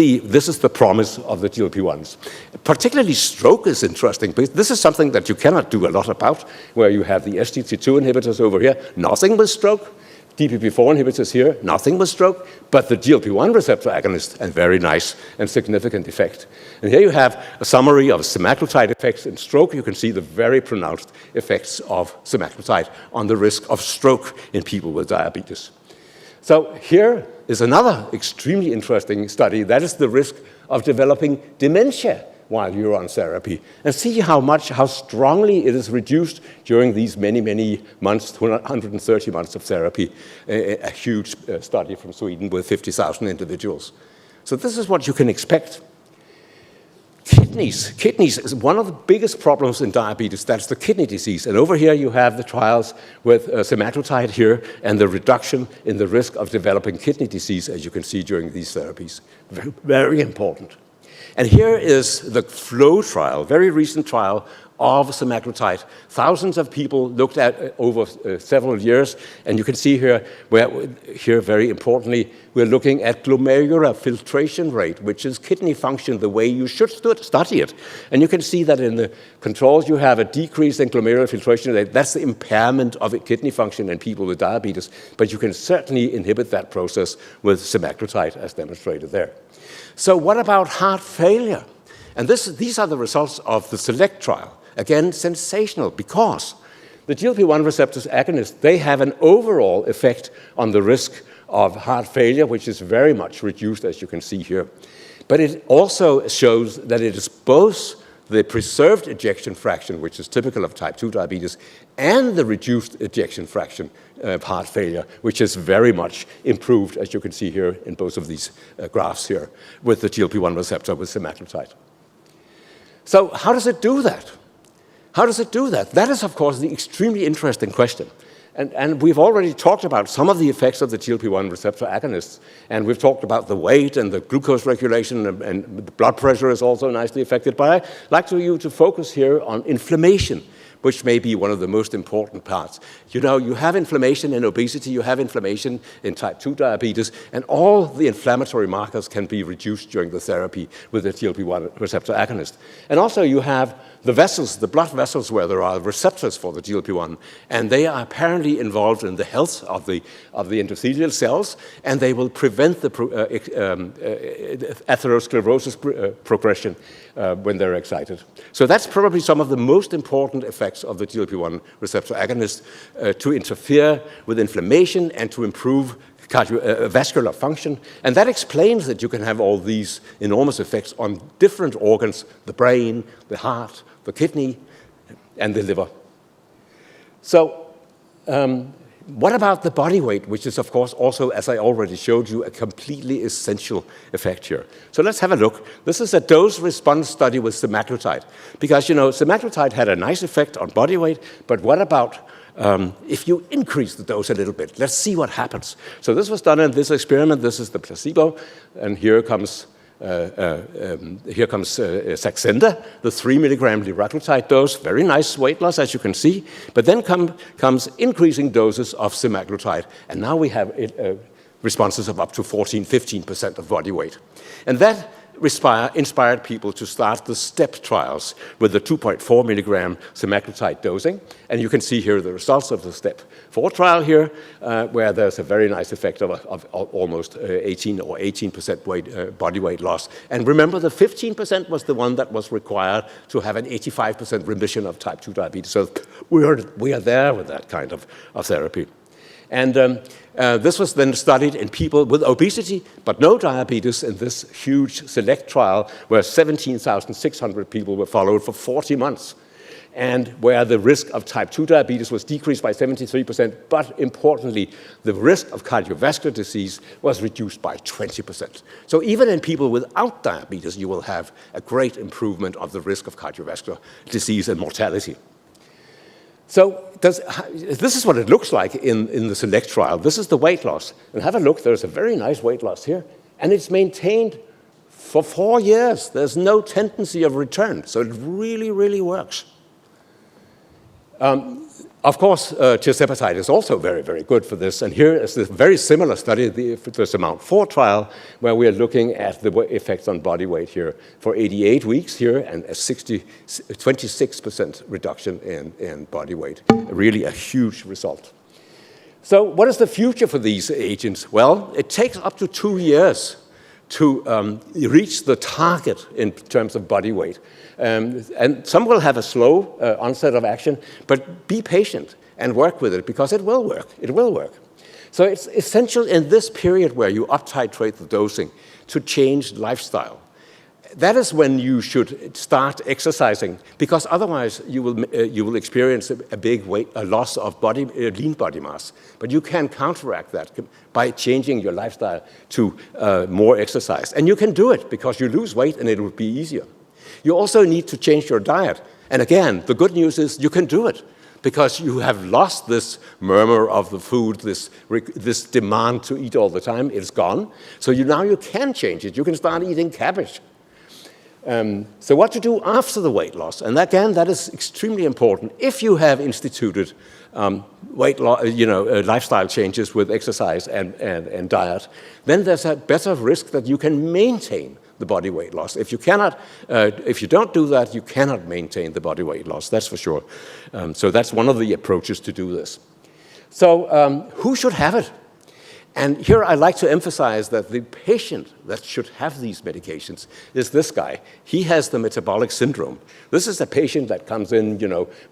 the promise of the GLP-1s. Particularly stroke is interesting, because this is something that you cannot do a lot about, where you have the SGLT2 inhibitors over here, nothing with stroke, DPP-4 inhibitors here, nothing with stroke, but the GLP-1 receptor agonist, and very nice and significant effect. And here you have a summary of semaglutide effects in stroke. You can see the very pronounced effects of semaglutide on the risk of stroke in people with diabetes. So here is another extremely interesting study. That is the risk of developing dementia while you're on therapy. And see how strongly it is reduced during these many, many months, 130 months of therapy, a huge study from Sweden with 50,000 individuals. So this is what you can expect. Kidneys is one of the biggest problems in diabetes. That's the kidney disease. And over here you have the trials with semaglutide here and the reduction in the risk of developing kidney disease, as you can see during these therapies. Very, very important. And here is the FLOW trial, very recent trial of semaglutide. Thousands of people looked at over several years, and you can see here, very importantly, we're looking at glomerular filtration rate, which is kidney function the way you should study it. And you can see that in the controls you have a decrease in glomerular filtration rate. That's the impairment of kidney function in people with diabetes, but you can certainly inhibit that process with semaglutide, as demonstrated there. So what about heart failure? And these are the results of the SELECT trial. Again, sensational, because the GLP-1 receptors agonists, they have an overall effect on the risk of heart failure, which is very much reduced, as you can see here. But it also shows that it is both the preserved ejection fraction, which is typical of type 2 diabetes, and the reduced ejection fraction of heart failure, which is very much improved, as you can see here in both of these graphs here, with the GLP-1 receptor with semaglutide. So how does it do that? How does it do that? That is, of course, the extremely interesting question. And we've already talked about some of the effects of the GLP-1 receptor agonists, and we've talked about the weight and the glucose regulation, and the blood pressure is also nicely affected. But I'd like you to focus here on inflammation, which may be one of the most important parts. You know, you have inflammation in obesity, you have inflammation in type 2 diabetes, and all the inflammatory markers can be reduced during the therapy with the GLP-1 receptor agonist. And also you have the vessels, the blood vessels where there are receptors for the GLP-1, and they are apparently involved in the health of the endothelial cells, and they will prevent the atherosclerosis progression when they're excited. So that's probably some of the most important effects of the GLP-1 receptor agonist, to interfere with inflammation and to improve vascular function. And that explains that you can have all these enormous effects on different organs, the brain, the heart, the kidney, and the liver. So What about the body weight, which is, of course, also, as I already showed you, a completely essential effect here? So let's have a look. This is a dose-response study with semaglutide. Because, semaglutide had a nice effect on body weight, but what about if you increase the dose a little bit? Let's see what happens. So this was done in this experiment. This is the placebo, and here comes Saxenda, the 3 milligram liraglutide dose, very nice weight loss, as you can see. But then comes increasing doses of semaglutide, and now we have responses of up to 14-15% of body weight. And that inspired people to start the STEP trials with the 2.4 milligram semaglutide dosing. And you can see here the results of the STEP 4 trial here, where there's a very nice effect of almost 18% body weight loss. And remember, the 15% was the one that was required to have an 85% remission of type 2 diabetes. So we are there with that kind of therapy. And this was then studied in people with obesity, but no diabetes in this huge SELECT trial where 17,600 people were followed for 40 months, and where the risk of type 2 diabetes was decreased by 73%, but importantly, the risk of cardiovascular disease was reduced by 20%. So even in people without diabetes, you will have a great improvement of the risk of cardiovascular disease and mortality. So this is what it looks like in the SELECT trial. This is the weight loss. And have a look, there's a very nice weight loss here. And it's maintained for 4 years. There's no tendency of return. So it really, really works. Of course, tirzepatide is also very, very good for this. And here is a very similar study, the SURMOUNT 4 trial, where we are looking at the effects on body weight here for 88 weeks here and a 26% reduction in body weight. Really a huge result. So what is the future for these agents? Well, it takes up to 2 years to reach the target in terms of body weight. And some will have a slow onset of action, but be patient and work with it because it will work. It will work. So it's essential in this period where you up-titrate the dosing to change lifestyle. That is when you should start exercising, because otherwise you will experience a big loss of lean body mass. But you can counteract that by changing your lifestyle to more exercise. And you can do it because you lose weight and it will be easier. You also need to change your diet. And again, the good news is you can do it because you have lost this murmur of the food, this demand to eat all the time. It's gone. So now you can change it. You can start eating cabbage. So what to do after the weight loss? And again, that is extremely important. If you have instituted lifestyle changes with exercise and diet, then there's a better risk that you can maintain the body weight loss. If you don't do that, you cannot maintain the body weight loss. That's for sure. So that's one of the approaches to do this. So who should have it? And here I'd like to emphasize that the patient that should have these medications is this guy. He has the metabolic syndrome. This is a patient that comes in,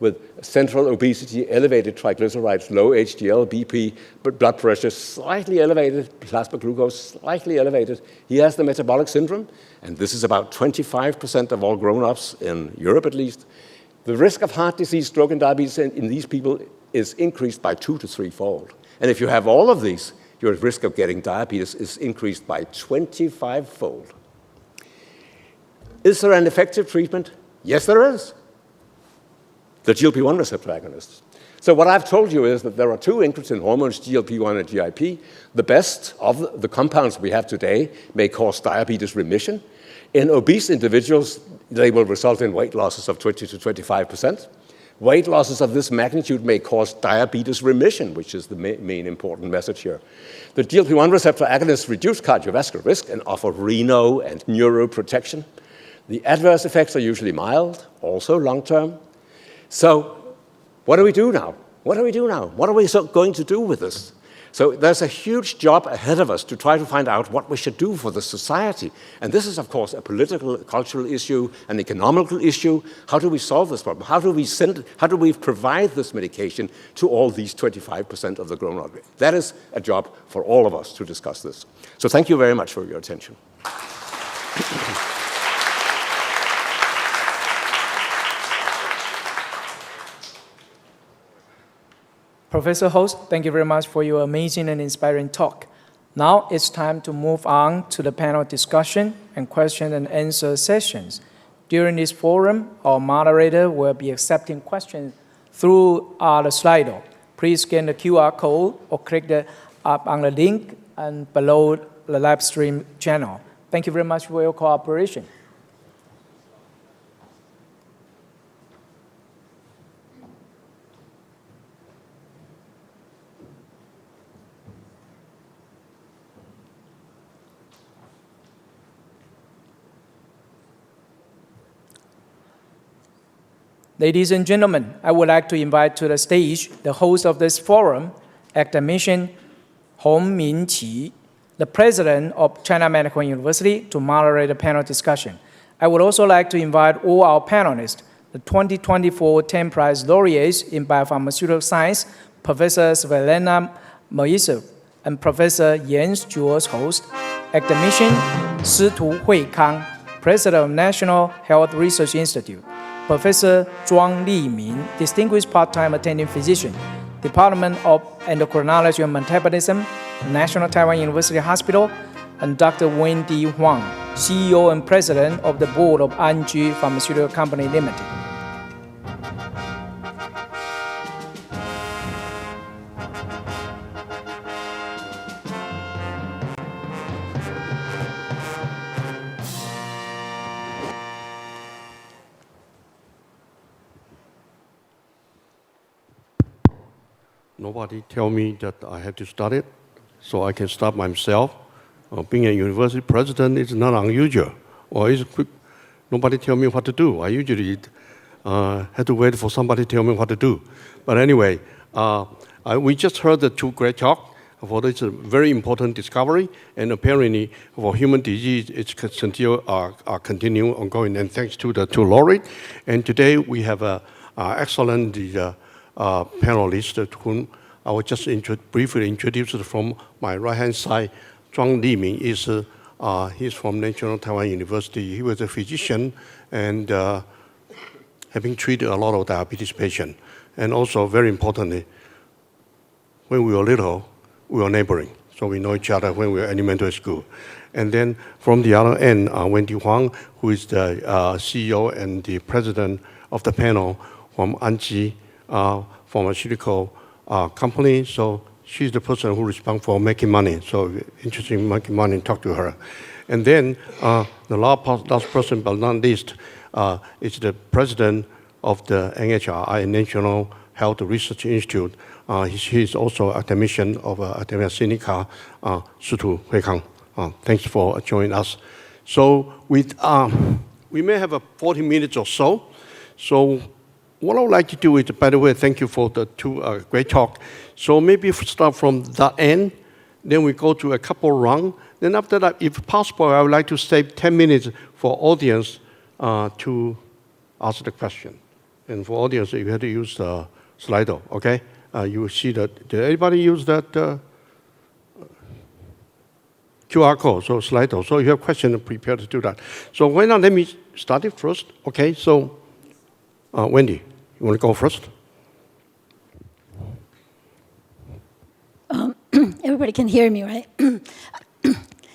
with central obesity, elevated triglycerides, low HDL, BP, blood pressure slightly elevated, plasma glucose slightly elevated. He has the metabolic syndrome, and this is about 25% of all grown-ups in Europe at least. The risk of heart disease, stroke, and diabetes in these people is increased by 2 to 3-fold. And if you have all of these, your risk of getting diabetes is increased by 25-fold. Is there an effective treatment? Yes, there is. The GLP-1 receptor agonists. So what I've told you is that there are 2 incretin hormones, GLP-1 and GIP. The best of the compounds we have today may cause diabetes remission. In obese individuals, they will result in weight losses of 20 to 25%. Weight losses of this magnitude may cause diabetes remission, which is the main important message here. The GLP-1 receptor agonists reduce cardiovascular risk and offer renal and neuroprotection. The adverse effects are usually mild, also long-term. So what do we do now? What do we do now? What are we going to do with this? So there's a huge job ahead of us to try to find out what we should do for the society. And this is, of course, a political, cultural issue, an economical issue. How do we solve this problem? How do we provide this medication to all these 25% of the grown-up? That is a job for all of us to discuss this. So thank you very much for your attention. Professor Host, thank you very much for your amazing and inspiring talk. Now it's time to move on to the panel discussion and question and answer sessions. During this forum, our moderator will be accepting questions through the Slido. Please scan the QR code or click on the link and below the live stream channel. Thank you very much for your cooperation. Ladies and gentlemen, I would like to invite to the stage the host of this forum, Academician Hongmin Qi, the president of China Medical University, to moderate the panel discussion. I would also like to invite all our panelists, the 2024 Tang Prize laureates in biopharmaceutical science, Professor Svelena Moisev and Professor Jens Jules Host, Academician Shitu Huikang, president of National Health Research Institute, Professor Zhuang Limin, distinguished part-time attending physician, Department of Endocrinology and Metabolism, National Taiwan University Hospital, and Dr. Wendy Huang, CEO and President of the Board of Anji Pharmaceutical Company Limited. Nobody tell me that I have to start it, so I can start myself. Being a university president is not unusual, or is quick. Nobody tell me what to do. I usually have to wait for somebody to tell me what to do. But anyway, we just heard the two great talks for this very important discovery, and apparently for human disease, it's still continuing ongoing. And thanks to the two laureates. And today we have an excellent panelist whom I will just briefly introduce from my right-hand side. Zhuang Limin he's from National Taiwan University. He was a physician and having treated a lot of diabetes patients. And also, very importantly, when we were little, we were neighboring. So we know each other when we were in elementary school. And then from the other end, Wendy Huang, who is the CEO and the president of the panel from Anji Pharmaceutical company. So she's the person who responds for making money. So interesting in making money, talk to her. And then the last person, but not least, is the president of the NHRI, National Health Research Institute. He's also a academician of Academia Sinica, Shitu Huikang. Thanks for joining us. So we may have 40 minutes or so. So what I would like to do is, by the way, thank you for the two great talk. So maybe if we start from that end, then we go to a couple rounds. Then after that, if possible, I would like to save 10 minutes for audience to ask the question. And for audience, you have to use Slido, okay? You will see that. Did anybody use that QR code, so Slido? So if you have questions, prepare to do that. So why not let me start it first, okay? So Wendy, you want to go first? Everybody can hear me, right?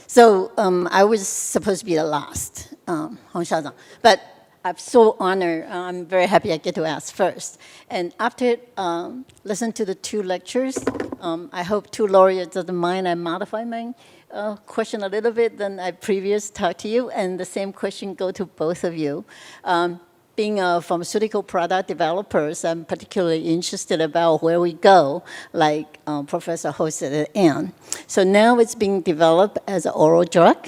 So I was supposed to be the last, Hong Xiaozang, but I'm so honored. I'm very happy I get to ask first. And after listening to the two lectures, I hope two laureates doesn't mind I modify my question a little bit than I previously talked to you, and the same question go to both of you. Being a pharmaceutical product developers, I'm particularly interested about where we go, like Professor Ho said at the end. So now it's being developed as an oral drug,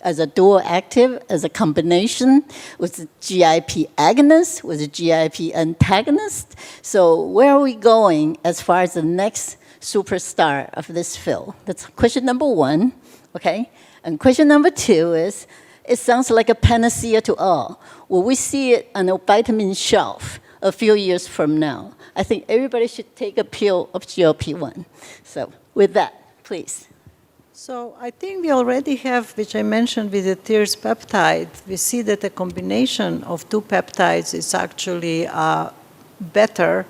as a dual active, as a combination with a GIP agonist, with a GIP antagonist. So where are we going as far as the next superstar of this field? That's question number one, okay? And question number two is, it sounds like a panacea to all. Will we see it on a vitamin shelf a few years from now? I think everybody should take a pill of GLP-1. So with that, please. So I think we already have, which I mentioned with the TIRS peptide, we see that a combination of two peptides is actually better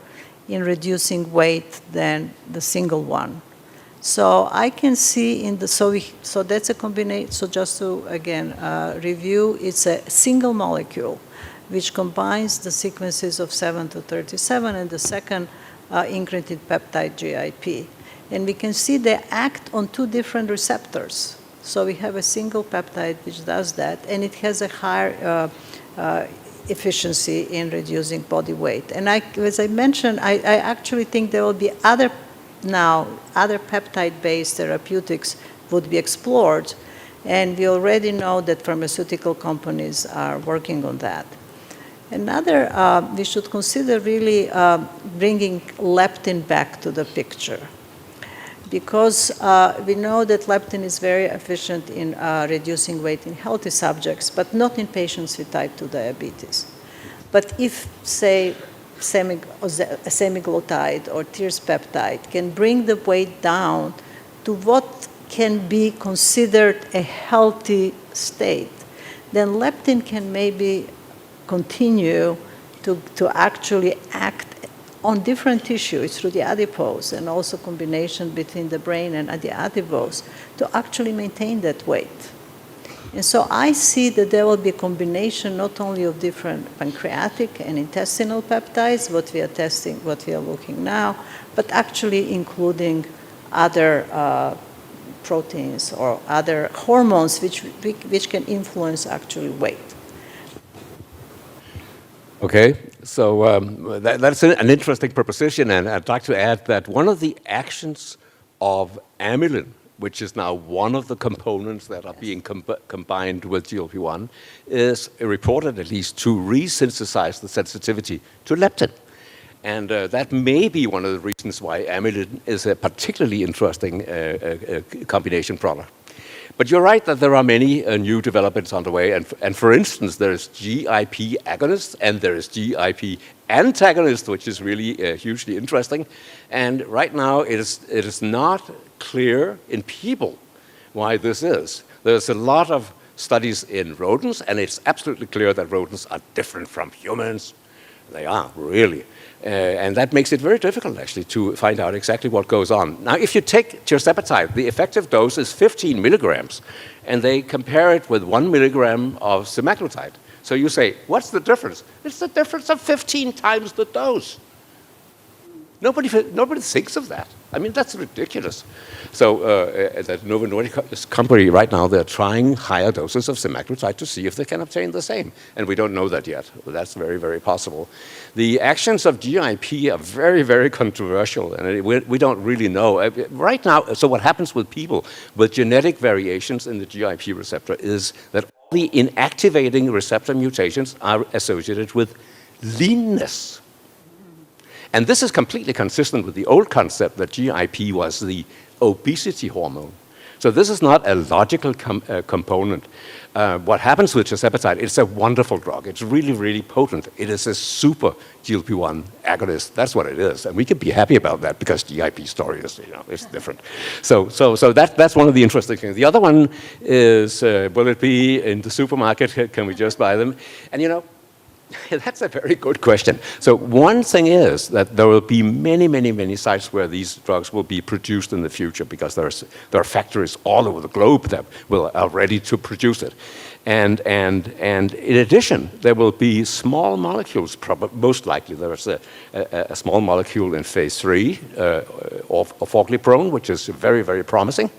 in reducing weight than the single one. So I can see in the, so that's a combination, so just to, again, review, it's a single molecule which combines the sequences of 7 to 37 and the second incretin peptide GIP. And we can see they act on two different receptors. So we have a single peptide which does that, and it has a higher efficiency in reducing body weight. And as I mentioned, I actually think there will be other peptide-based therapeutics would be explored, and we already know that pharmaceutical companies are working on that. Another, we should consider really bringing leptin back to the picture, because we know that leptin is very efficient in reducing weight in healthy subjects, but not in patients with type 2 diabetes. But if, say, semaglutide or tirzepatide can bring the weight down to what can be considered a healthy state, then leptin can maybe continue to actually act on different tissues through the adipose and also combination between the brain and the adipose to actually maintain that weight. And so I see that there will be a combination not only of different pancreatic and intestinal peptides, what we are testing, what we are looking now, but actually including other proteins or other hormones which can influence actually weight. Okay, so that's an interesting proposition, and I'd like to add that one of the actions of amylin, which is now one of the components that are being combined with GLP-1, is reported at least to resynthesize the sensitivity to leptin. And that may be one of the reasons why amylin is a particularly interesting combination product. But you're right that there are many new developments underway, and for instance, there's GIP agonist and there is GIP antagonist, which is really hugely interesting. And right now, it is not clear in people why this is. There's a lot of studies in rodents, and it's absolutely clear that rodents are different from humans. They are, really. And that makes it very difficult, actually, to find out exactly what goes on. Now, if you take tirzepatide, the effective dose is 15 milligrams, and they compare it with 1 milligram of semaglutide. So you say, what's the difference? It's the difference of 15 times the dose. Nobody thinks of that. I mean, that's ridiculous. So that Novo Nordisk company right now, they're trying higher doses of semaglutide to see if they can obtain the same. And we don't know that yet. But that's very, very possible. The actions of GIP are very, very controversial, and we don't really know. Right now, so what happens with people with genetic variations in the GIP receptor is that all the inactivating receptor mutations are associated with leanness. And this is completely consistent with the old concept that GIP was the obesity hormone. So this is not a logical component. What happens with tirzepatide, it's a wonderful drug. It's really, really potent. It is a super GLP-1 agonist. That's what it is. And we can be happy about that because GIP story is, it's different. So that's one of the interesting things. The other one is, will it be in the supermarket? Can we just buy them? And that's a very good question. So one thing is that there will be many, many, many sites where these drugs will be produced in the future because there are factories all over the globe that are ready to produce it. And in addition, there will be small molecules, most likely. There's a small molecule in phase 3 of orforglipron, which is very, very promising.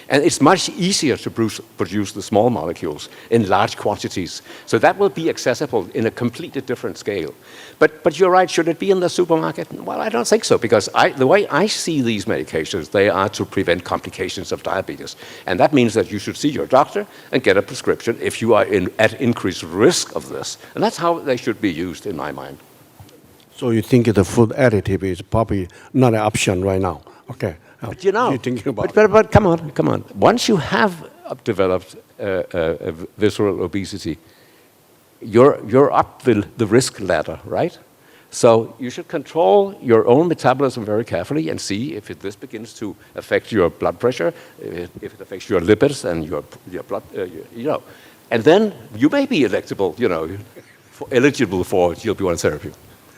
And it's much easier to produce the small molecules in large quantities. So that will be accessible in a completely different scale. But you're right, should it be in the supermarket? Well, I don't think so, because the way I see these medications, they are to prevent complications of diabetes. And that means that you should see your doctor and get a prescription if you are at increased risk of this. And that's how they should be used, in my mind. So you think the food additive is probably not an option right now? Okay. But you're thinking about but come on. Once you have developed visceral obesity, you're up the risk ladder, right? So you should control your own metabolism very carefully and see if this begins to affect your blood pressure, if it affects your lipids and your blood, And then you may be eligible for GLP-1 therapy.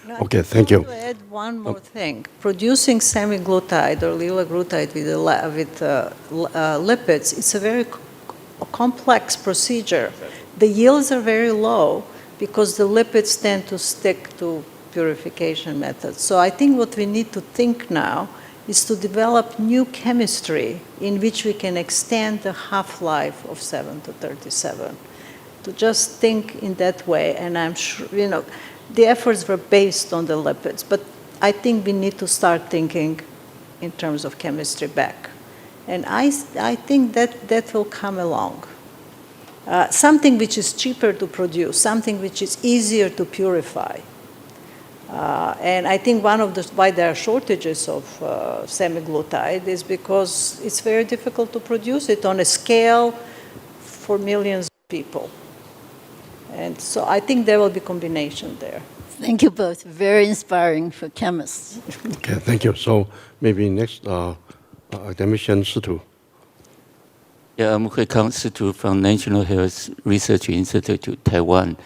Okay, thank you. To add one more thing, producing semaglutide or liraglutide with lipids, it's a very complex procedure. The yields are very low because the lipids tend to stick to purification methods. So I think what we need to think now is to develop new chemistry in which we can extend the half-life of 7 to 37. To just think in that way, and I'm sure, the efforts were based on the lipids, but I think we need to start thinking in terms of chemistry back. And I think that will come along. Something which is cheaper to produce, something which is easier to purify. And I think one of why there are shortages of semaglutide is because it's very difficult to produce it on a scale for millions of people. And so I think there will be combination there. Thank you both. Very inspiring for chemists. Okay, thank you. So maybe next, academician Situ. Yeah, I'm Hui Kang Situ from National Health Research Institute, Taiwan.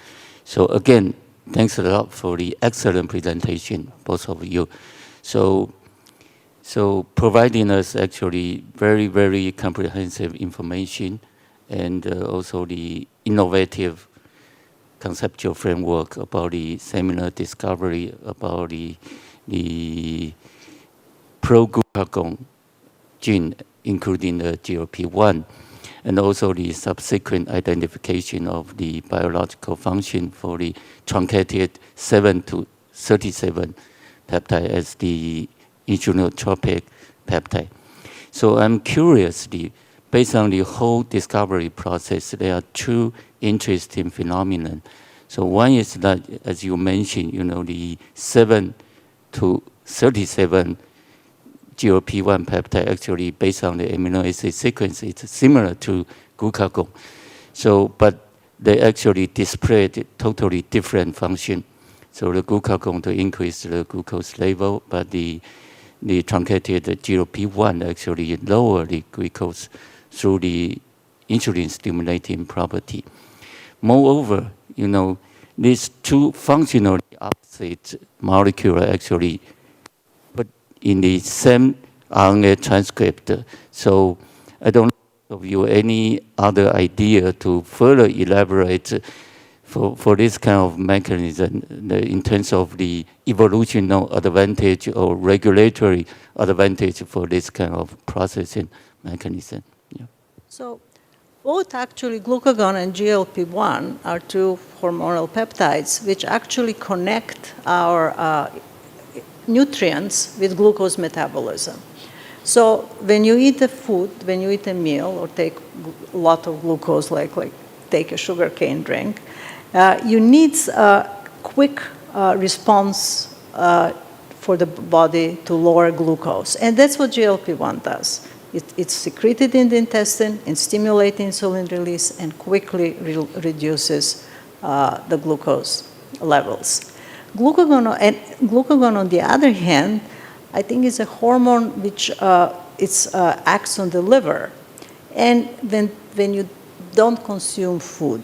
So again, thanks a lot for the excellent presentation, both of you. So providing us actually very, very comprehensive information and also the innovative conceptual framework about the seminal discovery about the pro-glucagon gene, including the GLP-1, and also the subsequent identification of the biological function for the truncated 7 to 37 peptide as the insulinotropic peptide. So I'm curious, based on the whole discovery process, there are two interesting phenomena. So one is that, as you mentioned, the 7 to 37 GLP-1 peptide actually based on the amino acid sequence, it's similar to glucagon. So, but they actually displayed totally different function. So the glucagon to increase the glucose level, but the truncated GLP-1 actually lower the glucose through the insulin stimulating property. Moreover, these two functionally opposite molecules actually put in the same RNA transcript. So I don't know if you have any other idea to further elaborate for this kind of mechanism in terms of the evolutionary advantage or regulatory advantage for this kind of processing mechanism. Yeah. So both actually glucagon and GLP-1 are two hormonal peptides which actually connect our nutrients with glucose metabolism. So when you eat a food, when you eat a meal or take a lot of glucose, like take a sugarcane drink, you need a quick response for the body to lower glucose. And that's what GLP-1 does. It's secreted in the intestine and stimulates insulin release and quickly reduces the glucose levels. Glucagon, on the other hand, I think is a hormone which acts on the liver. And when you don't consume food,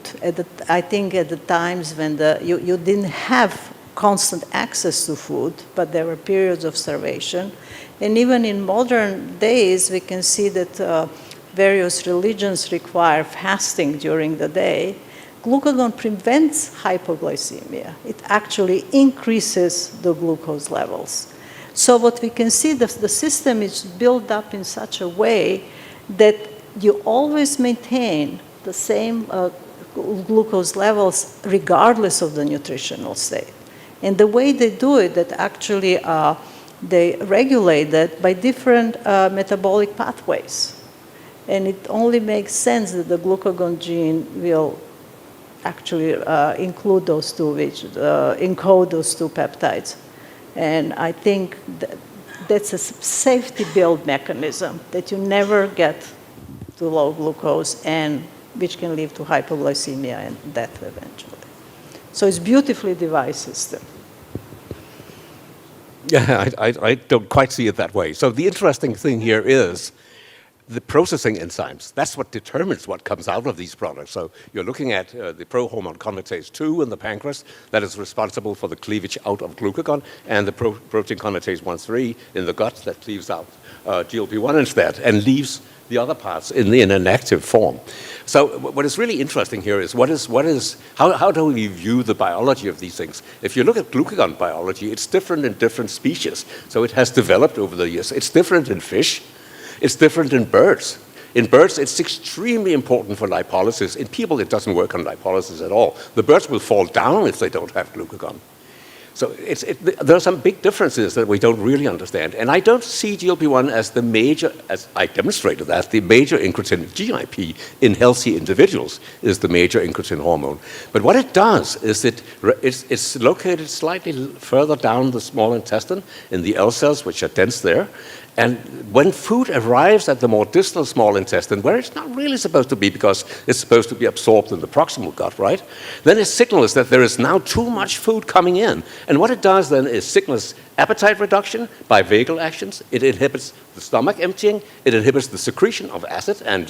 I think at the times when you didn't have constant access to food, but there were periods of starvation. And even in modern days, we can see that various religions require fasting during the day. Glucagon prevents hypoglycemia. It actually increases the glucose levels. So what we can see, the system is built up in such a way that you always maintain the same glucose levels regardless of the nutritional state. And the way they do it, that actually they regulate that by different metabolic pathways. And it only makes sense that the glucagon gene will actually include those two, which encode those two peptides. And I think that's a safety build mechanism that you never get to low glucose and which can lead to hypoglycemia and death eventually. So it's beautifully devised system. Yeah, I don't quite see it that way. So the interesting thing here is the processing enzymes. That's what determines what comes out of these products. So you're looking at the prohormone convertase 2 in the pancreas that is responsible for the cleavage out of glucagon, and the protein convertase 1,3 in the gut that cleaves out GLP-1 instead and leaves the other parts in an active form. So what is really interesting here is how do we view the biology of these things? If you look at glucagon biology, it's different in different species. So it has developed over the years. It's different in fish. It's different in birds. In birds, it's extremely important for lipolysis. In people, it doesn't work on lipolysis at all. The birds will fall down if they don't have glucagon. So there are some big differences that we don't really understand. And I don't see GLP-1 as the major, as I demonstrated that, the major incretin. GIP in healthy individuals is the major incretin hormone. But what it does is it's located slightly further down the small intestine in the L cells, which are dense there. And when food arrives at the more distal small intestine, where it's not really supposed to be because it's supposed to be absorbed in the proximal gut, right? Then it signals that there is now too much food coming in. And what it does then is signals appetite reduction by vagal actions. It inhibits the stomach emptying. It inhibits the secretion of acid and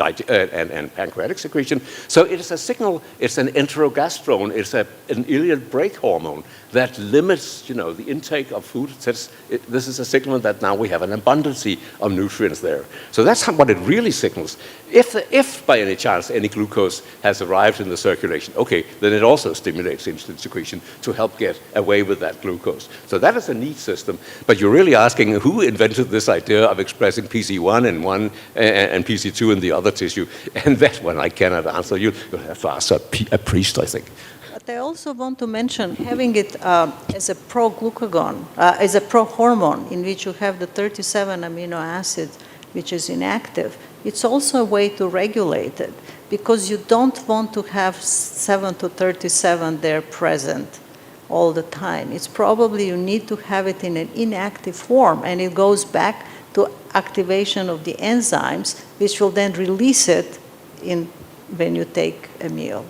pancreatic secretion. So it is a signal, it's an enterogastrone, it's an ileal brake hormone that limits, the intake of food. This is a signal that now we have an abundance of nutrients there. So that's what it really signals. If by any chance any glucose has arrived in the circulation, okay, then it also stimulates insulin secretion to help get away with that glucose. So that is a neat system. But you're really asking who invented this idea of expressing PC1 in one and PC2 in the other tissue. And that one I cannot answer. You'll have to ask a priest, I think. But I also want to mention having it as a pro-glucagon, as a pro-hormone in which you have the 37 amino acids, which is inactive. It's also a way to regulate it because you don't want to have 7 to 37 there present all the time. It's probably you need to have it in an inactive form, and it goes back to activation of the enzymes, which will then release it when you take a meal.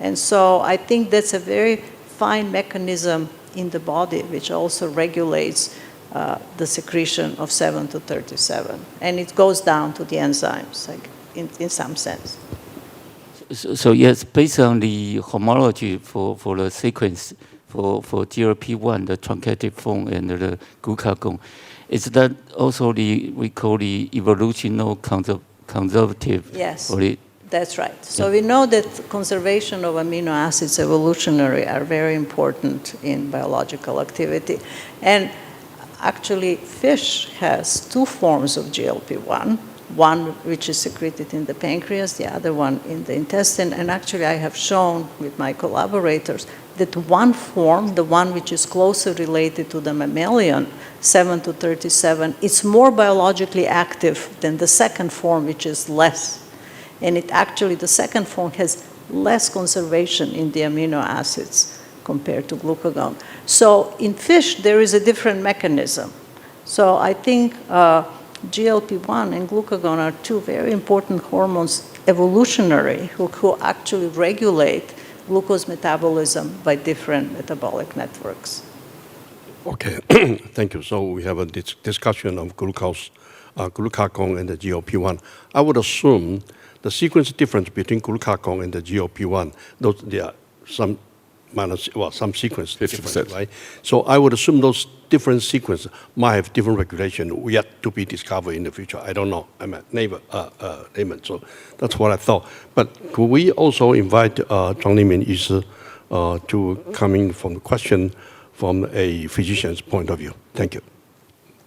And so I think that's a very fine mechanism in the body, which also regulates the secretion of 7 to 37. And it goes down to the enzymes, like in some sense. So yes, based on the homology for the sequence for GLP-1, the truncated form and the glucagon, is that also we call the evolutional conservative? Yes. That's right. So we know that conservation of amino acids evolutionary are very important in biological activity. And actually, fish has two forms of GLP-1, one which is secreted in the pancreas, the other one in the intestine. And actually, I have shown with my collaborators that one form, the one which is closer related to the mammalian, 7 to 37, is more biologically active than the second form, which is less. And the second form has less conservation in the amino acids compared to glucagon. So in fish, there is a different mechanism. So I think GLP-1 and glucagon are two very important hormones evolutionary who actually regulate glucose metabolism by different metabolic networks. Okay, thank you. So we have a discussion of glucagon and the GLP-1. I would assume the sequence difference between glucagon and the GLP-1, there are some sequence difference, right? So I would assume those different sequences might have different regulation yet to be discovered in the future. I don't know. I'm a layman, so that's what I thought. But could we also invite Zhang Limin to come in from the question from a physician's point of view? Thank you.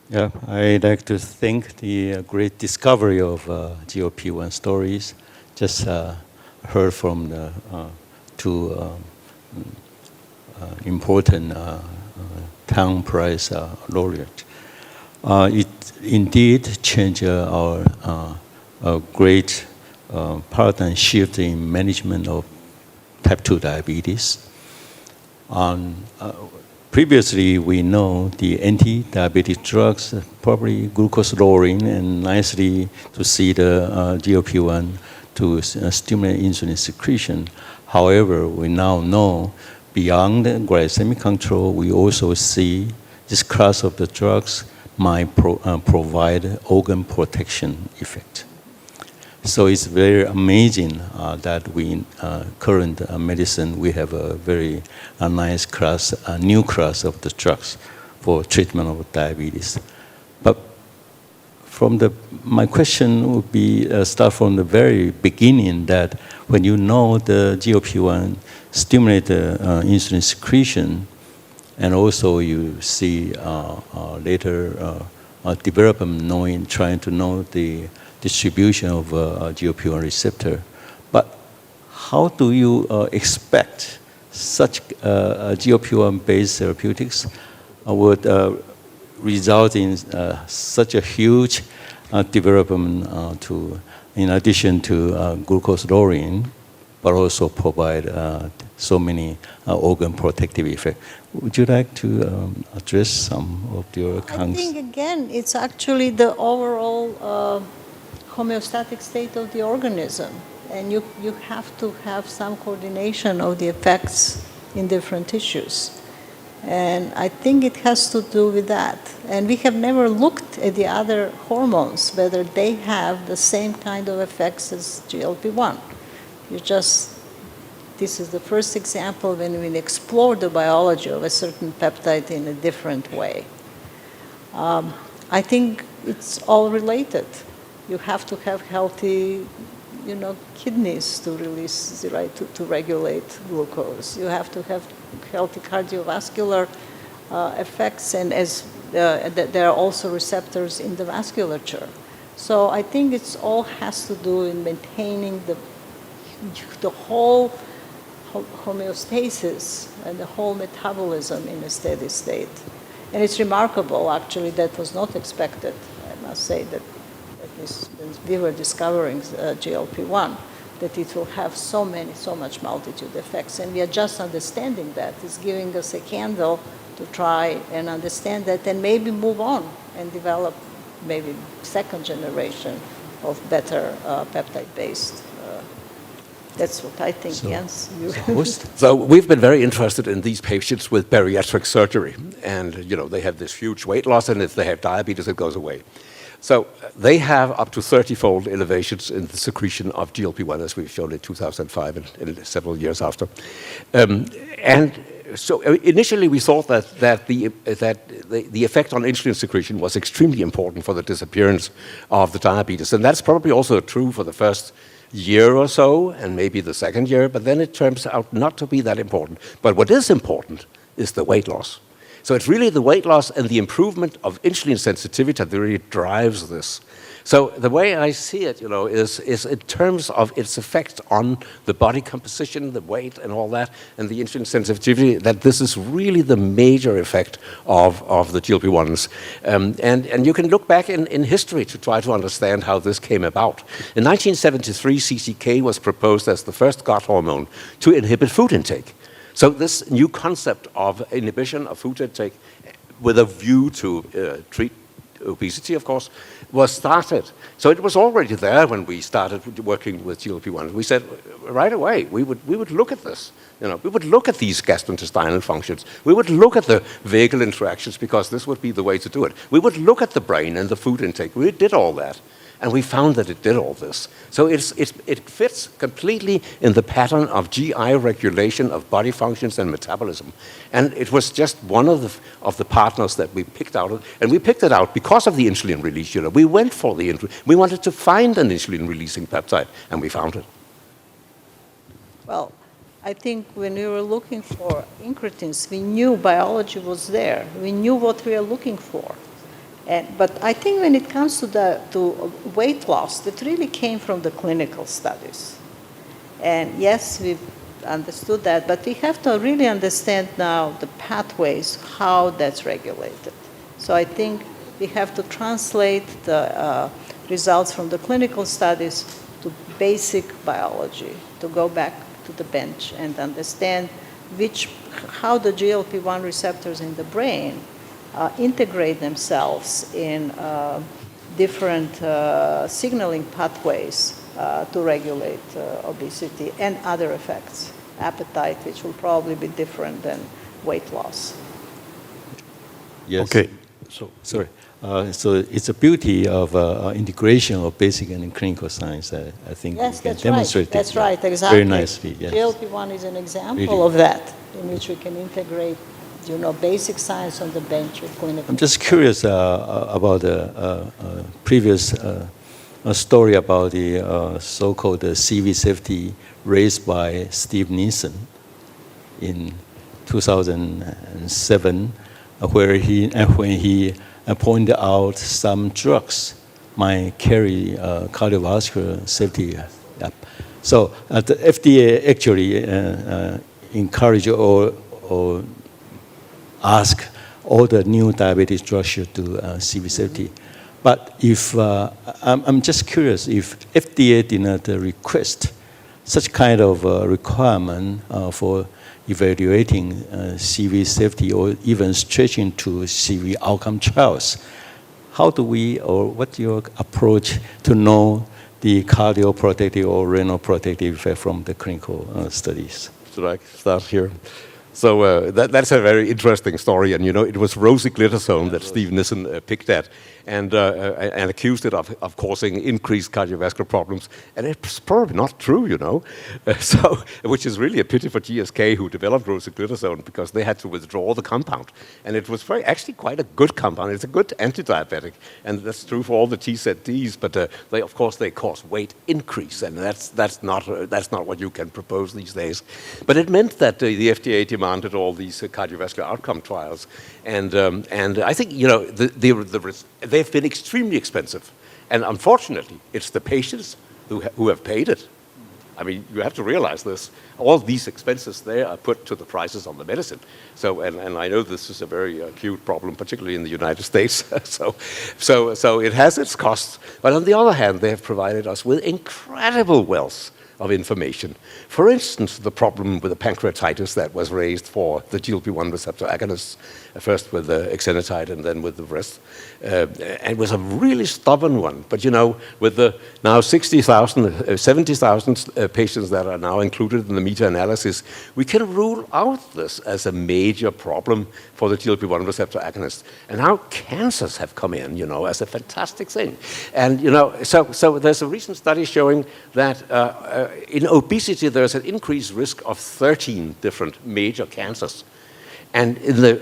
Yeah, I'd like to thank the great discovery of GLP-1 stories. Just heard from the two important Tang Prize laureate. It indeed changed our great paradigm shift in management of type 2 diabetes. Previously, we know the anti-diabetic drugs, probably glucose lowering, and nicely to see the GLP-1 to stimulate insulin secretion. However, we now know beyond the glycemic control, we also see this class of the drugs might provide organ protection effect. So it's very amazing that we in current medicine, we have a very nice class, a new class of the drugs for treatment of diabetes. But my question would be, start from the very beginning, that when you know the GLP-1 stimulate the insulin secretion, and also you see later development trying to know the distribution of GLP-1 receptor. But how do you expect such GLP-1 based therapeutics would result in such a huge development in addition to glucose lowering, but also provide so many organ protective effects? Would you like to address some of your concerns? I think, again, it's actually the overall homeostatic state of the organism. And you have to have some coordination of the effects in different tissues. And I think it has to do with that. And we have never looked at the other hormones, whether they have the same kind of effects as GLP-1. This is the first example when we explore the biology of a certain peptide in a different way. I think it's all related. You have to have healthy, kidneys to release to regulate glucose. You have to have healthy cardiovascular effects, and there are also receptors in the vasculature. So I think it's all has to do in maintaining the whole homeostasis and the whole metabolism in a steady state. And it's remarkable, actually, that was not expected. I must say that at least when we were discovering GLP-1, that it will have so much multitude effects. And we are just understanding that. It's giving us a candle to try and understand that and maybe move on and develop maybe second generation of better peptide-based. That's what I think, Jens. So we've been very interested in these patients with bariatric surgery. And, they have this huge weight loss, and if they have diabetes, it goes away. So they have up to 30-fold elevations in the secretion of GLP-1, as we've shown in 2005 and several years after. And so initially we thought that the effect on insulin secretion was extremely important for the disappearance of the diabetes. And that's probably also true for the first year or so, and maybe the second year, but then it turns out not to be that important. But what is important is the weight loss. So it's really the weight loss and the improvement of insulin sensitivity that really drives this. So the way I see it, is in terms of its effect on the body composition, the weight and all that, and the insulin sensitivity, that this is really the major effect of the GLP-1s. And you can look back in history to try to understand how this came about. In 1973, CCK was proposed as the first gut hormone to inhibit food intake. So this new concept of inhibition of food intake with a view to treat obesity, of course, was started. So it was already there when we started working with GLP-1. We said right away we would look at this. We would look at these gastrointestinal functions. We would look at the vagal interactions, because this would be the way to do it. We would look at the brain and the food intake. We did all that. And we found that it did all this. So it fits completely in the pattern of GI regulation of body functions and metabolism. And it was just one of the partners that we picked out. And we picked it out because of the insulin release. We went for the insulin. We wanted to find an insulin-releasing peptide, and we found it. Well, I think when we were looking for incretins, we knew biology was there. We knew what we are looking for. But I think when it comes to weight loss, that really came from the clinical studies. And yes, we've understood that, but we have to really understand now the pathways, how that's regulated. So I think we have to translate the results from the clinical studies to basic biology, to go back to the bench and understand how the GLP-1 receptors in the brain integrate themselves in different signaling pathways to regulate obesity and other effects, appetite, which will probably be different than weight loss. Yes. Okay. Sorry. So it's a beauty of integration of basic and clinical science. I think Yes, we can that's demonstrate right. That's it right, exactly. very nicely. Yes. GLP-1 is an example Really. of that, in which we can integrate, basic science on the bench with clinical. I'm just curious about the previous story about the so-called CV safety raised by Steve Nissen in 2007, where when he pointed out some drugs might carry cardiovascular safety. So the FDA actually encourage or ask all the new diabetes drugs should do CV safety. But if I'm just curious if FDA did not request such kind of requirement for evaluating CV safety or even stretching to CV outcome trials, how do we, or what's your approach to know the cardioprotective or renal protective effect from the clinical studies? Should I start here? So that's a very interesting story, and it was rosiglitazone that Steve Nissen picked at and accused it of causing increased cardiovascular problems, and it's probably not true, So, which is really a pity for GSK, who developed rosiglitazone, because they had to withdraw the compound, and it was actually quite a good compound. It's a good anti-diabetic, and that's true for all the TZDs. But they cause weight increase, and that's not what you can propose these days. But it meant that the FDA demanded all these cardiovascular outcome trials, and I think they've been extremely expensive, and unfortunately, it's the patients who have paid it. I mean, you have to realize this. All these expenses there are put to the prices on the medicine. So, and I know this is a very acute problem, particularly in the United States. so it has its costs. But on the other hand, they have provided us with incredible wealth of information. For instance, the problem with the pancreatitis that was raised for the GLP-1 receptor agonists, first with the exenatide and then with the rest. And it was a really stubborn one. But with the now 70,000 patients that are now included in the meta-analysis, we can rule out this as a major problem for the GLP-1 receptor agonist. And how cancers have come in, as a fantastic thing. And, so there's a recent study showing that in obesity, there's an increased risk of 13 different major cancers. And in the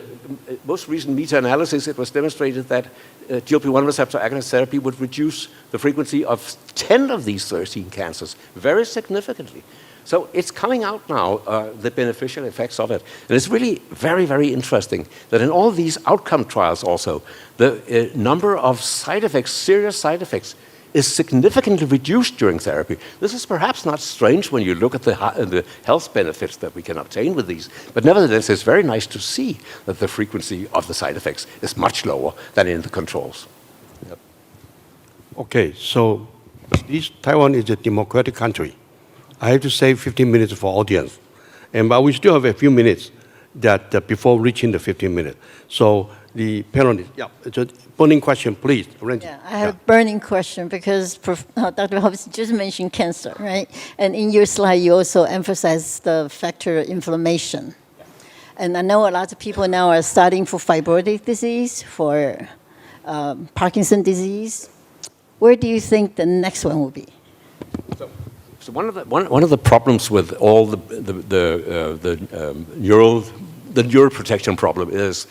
most recent meta-analysis, it was demonstrated that GLP-1 receptor agonist therapy would reduce the frequency of 10 of these 13 cancers very significantly. So it's coming out now, the beneficial effects of it. And it's really very, very interesting that in all these outcome trials also, the number of side effects, serious side effects, is significantly reduced during therapy. This is perhaps not strange when you look at the health benefits that we can obtain with these, but nevertheless, it's very nice to see that the frequency of the side effects is much lower than in the controls. Yep. Okay, so Taiwan is a democratic country. I have to save 15 minutes for audience, but we still have a few minutes before reaching the 15 minutes. So the panelists, it's a burning question, please. Yeah, I have a burning question because Dr. Hobbs just mentioned cancer, right? And in your slide, you also emphasized the factor of inflammation. And I know a lot of people now are studying for fibrotic disease, for Parkinson's disease. Where do you think the next one will be? So one of the problems with all the neuroprotection problem is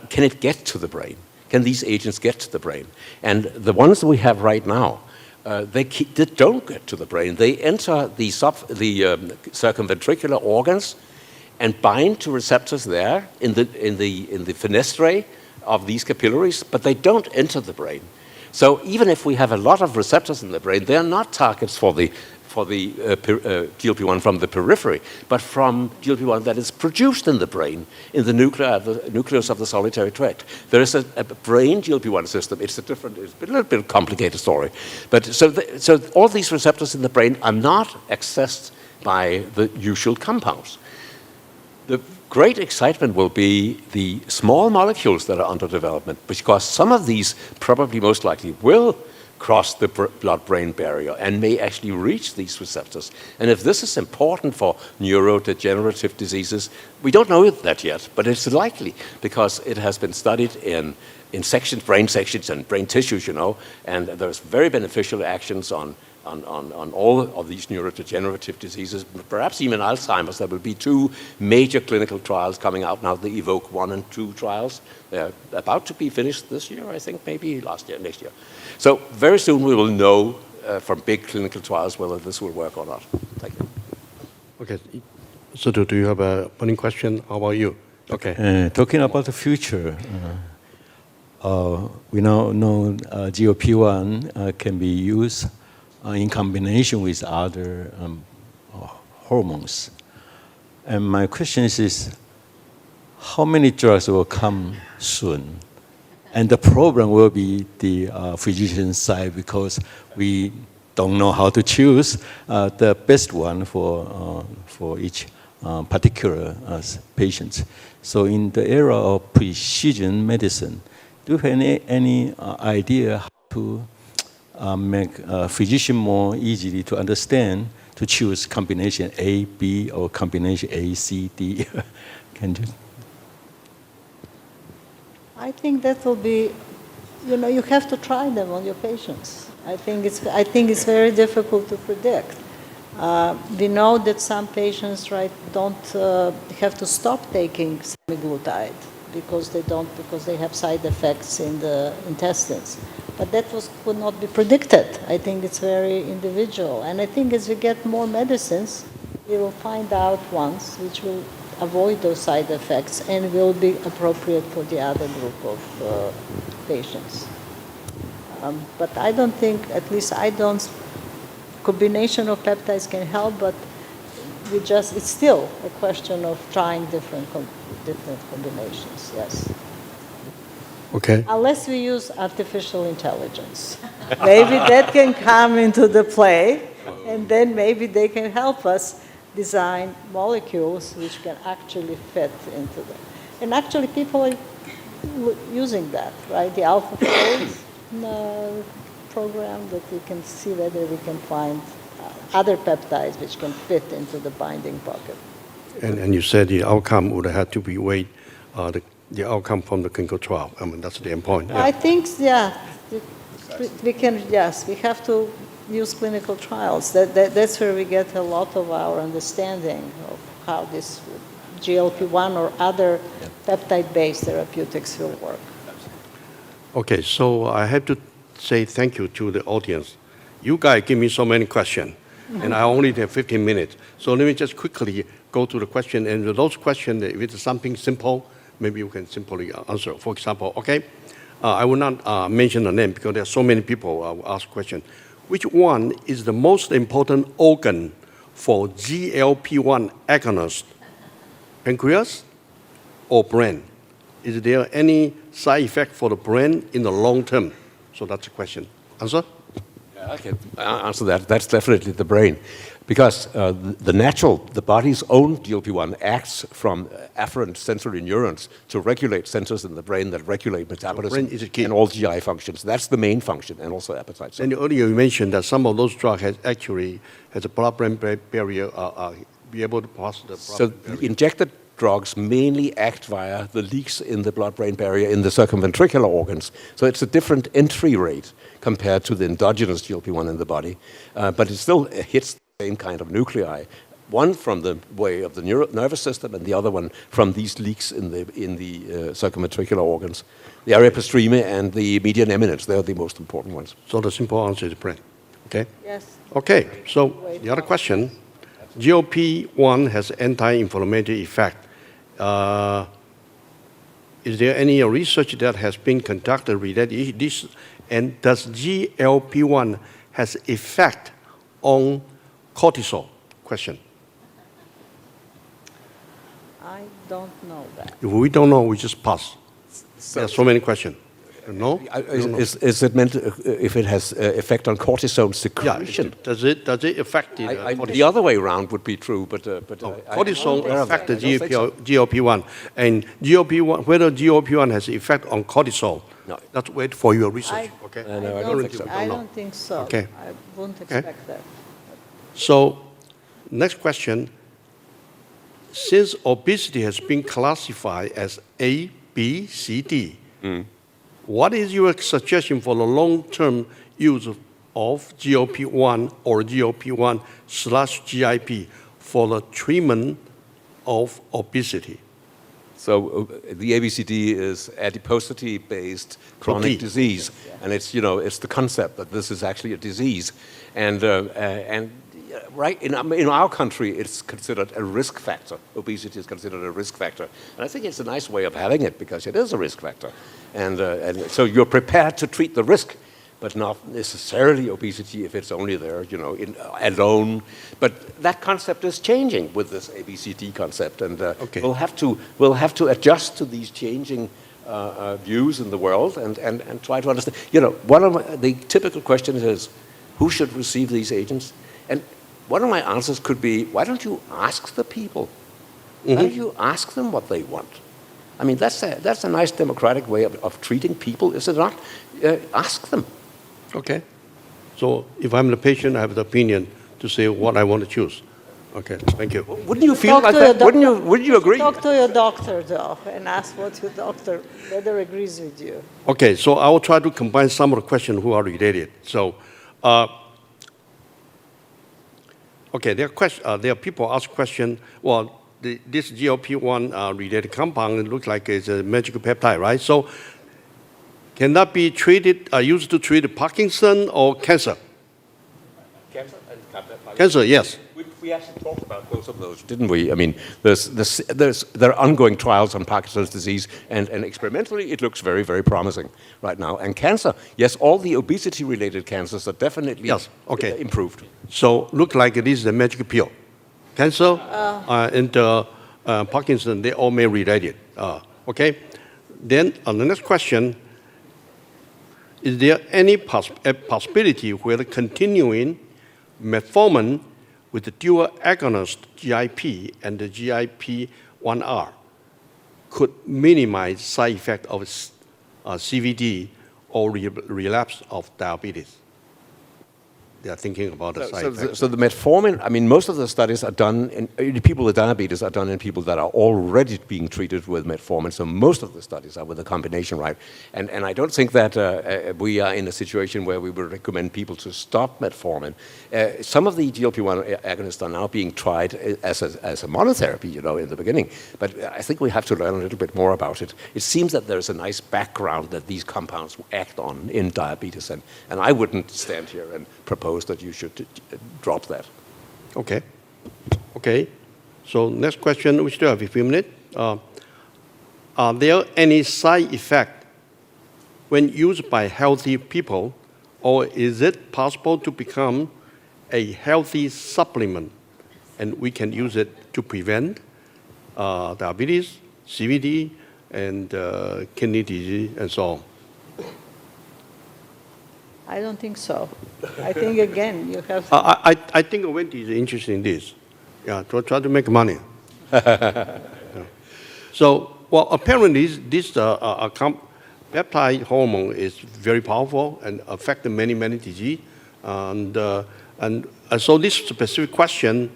can it get to the brain? Can these agents get to the brain? And the ones that we have right now, they don't get to the brain. They enter the circumventricular organs and bind to receptors there in the fenestrae of these capillaries, but they don't enter the brain. So even if we have a lot of receptors in the brain, they are not targets for the GLP-1 from the periphery, but from GLP-1 that is produced in the brain, in the nucleus of the solitary tract. There is a brain GLP-1 system. It's a little bit complicated story. But so all these receptors in the brain are not accessed by the usual compounds. The great excitement will be the small molecules that are under development, because some of these probably most likely will cross the blood-brain barrier and may actually reach these receptors. And if this is important for neurodegenerative diseases, we don't know that yet, but it's likely because it has been studied in sections, brain sections and brain tissues, and there's very beneficial actions on all of these neurodegenerative diseases, perhaps even Alzheimer's. There will be 2 major clinical trials coming out now, the EVOKE 1 and 2 trials. They're about to be finished this year, I think, maybe next year. So very soon we will know from big clinical trials whether this will work or not. Thank you. Okay. So do you have a burning question? How about you? Okay. Talking about the future, we now know GLP-1 can be used in combination with other hormones. And my question is, how many drugs will come soon? And the problem will be the physician side because we don't know how to choose the best one for each particular patient. So in the era of precision medicine, do you have any idea how to make a physician more easily to understand to choose combination A, B, or combination A, C, D? Can you? I think that will be, you have to try them on your patients. I think it's very difficult to predict. We know that some patients, don't have to stop taking semaglutide because they have side effects in the intestines. But that could not be predicted. I think it's very individual. And I think as we get more medicines, we will find out ones which will avoid those side effects and will be appropriate for the other group of patients. But I don't think, combination of peptides can help, but it's still a question of trying different combinations, yes. Okay. Unless we use artificial intelligence. Maybe that can come into the play, and then maybe they can help us design molecules which can actually fit into them. And actually people are using that, right? The AlphaFold program that we can see whether we can find other peptides which can fit into the binding pocket. And you said the outcome would have to be the outcome from the clinical trial. I mean, that's the endpoint. Yeah. I think, we have to use clinical trials. That's where we get a lot of our understanding of how this GLP-1 or other peptide-based therapeutics will work. Okay, so I have to say thank you to the audience. You guys give me so many questions, and I only have 15 minutes. So let me just quickly go to the question, and those questions, if it's something simple, maybe you can simply answer. For example, I will not mention the name because there are so many people who ask questions. Which one is the most important organ for GLP-1 agonist? Pancreas or brain? Is there any side effect for the brain in the long term? So that's the question. Answer? Yeah, I can answer that. That's definitely the brain. Because the body's own GLP-1 acts from afferent sensory neurons to regulate centers in the brain that regulate metabolism and all GI functions. That's the main function, and also appetite. And earlier you mentioned that some of those drugs has a blood-brain barrier, be able to pass the blood-brain barrier. The injected drugs mainly act via the leaks in the blood-brain barrier in the circumventricular organs. So it's a different entry rate compared to the endogenous GLP-1 in the body, but it still hits same kind of nuclei, one from the way of the nervous system and the other one from these leaks in the circumventricular organs. The area postrema and the median eminence, they're the most important ones. So the simple answer is brain. Okay? Yes. Okay, so the other question, GLP-1 has anti-inflammatory effect. Is there any research that has been conducted related to this? And does GLP-1 has effect on cortisol? Question. I don't know that. If we don't know, we just pass. There are so many questions. No? Is it meant if it has effect on cortisol secretion? Yeah, does it affect the cortisol? The other way around would be true, but Cortisol affects the GLP-1, and GLP-1, whether GLP-1 has effect on cortisol. No. Let's wait for your research. Okay. No, I don't think so. I don't think so. Okay. I wouldn't expect that. So, next question. Since obesity has been classified as A, B, C, D, what is your suggestion for the long-term use of GLP-1 or GLP-1/GIP for the treatment of obesity? So the ABCD is adiposity-based chronic disease, and it's the concept that this is actually a disease, and right in our country it's considered a risk factor. Obesity is considered a risk factor, and I think it's a nice way of having it because it is a risk factor, and so you're prepared to treat the risk, but not necessarily obesity if it's only there, alone. But that concept is changing with this ABCD concept, and we'll have to adjust to these changing views in the world and try to understand. One of the typical questions is, who should receive these agents? And one of my answers could be, why don't you ask the people? Why don't you ask them what they want? I mean, that's a nice democratic way of treating people, is it not? Ask them. Okay. So if I'm the patient, I have the opinion to say what I want to choose. Okay, thank you. Wouldn't you feel like that? Wouldn't you agree? Talk to your doctor, though, and ask what your doctor whether agrees with you. Okay, so I will try to combine some of the questions who are related. So, okay, there are people ask question. Well, this GLP-1 related compound looks like it's a magical peptide, right? So, can that be used to treat Parkinson or cancer? Cancer and cancer, yes. We actually talked about both of those, didn't we? I mean, there are ongoing trials on Parkinson's disease, and experimentally it looks very, very promising right now. And cancer, yes, all the obesity-related cancers are definitely improved. So, look like it is a magic pill. Cancer and Parkinson, they all may relate it. Okay. Then on the next question. Is there any possibility where the continuing metformin with the dual agonist GIP and the GIP-1R could minimize side effect of CVD or relapse of diabetes? They are thinking about the side effects. So the metformin, I mean, most of the studies are done in people with diabetes are done in people that are already being treated with metformin. So most of the studies are with a combination, right? And I don't think that we are in a situation where we would recommend people to stop metformin. Some of the GLP-1 agonists are now being tried as a monotherapy, in the beginning. But I think we have to learn a little bit more about it. It seems that there's a nice background that these compounds act on in diabetes, and I wouldn't stand here and propose that you should drop that. Okay. Okay. So next question, we still have a few minutes. Are there any side effects when used by healthy people, or is it possible to become a healthy supplement and we can use it to prevent diabetes, CVD, and kidney disease, and so on? I don't think so. I think, again, you have... I think Wendy is interested in this. Yeah, to try to make money. Yeah. So, well, apparently this peptide hormone is very powerful and affects many, many diseases. And so this specific question,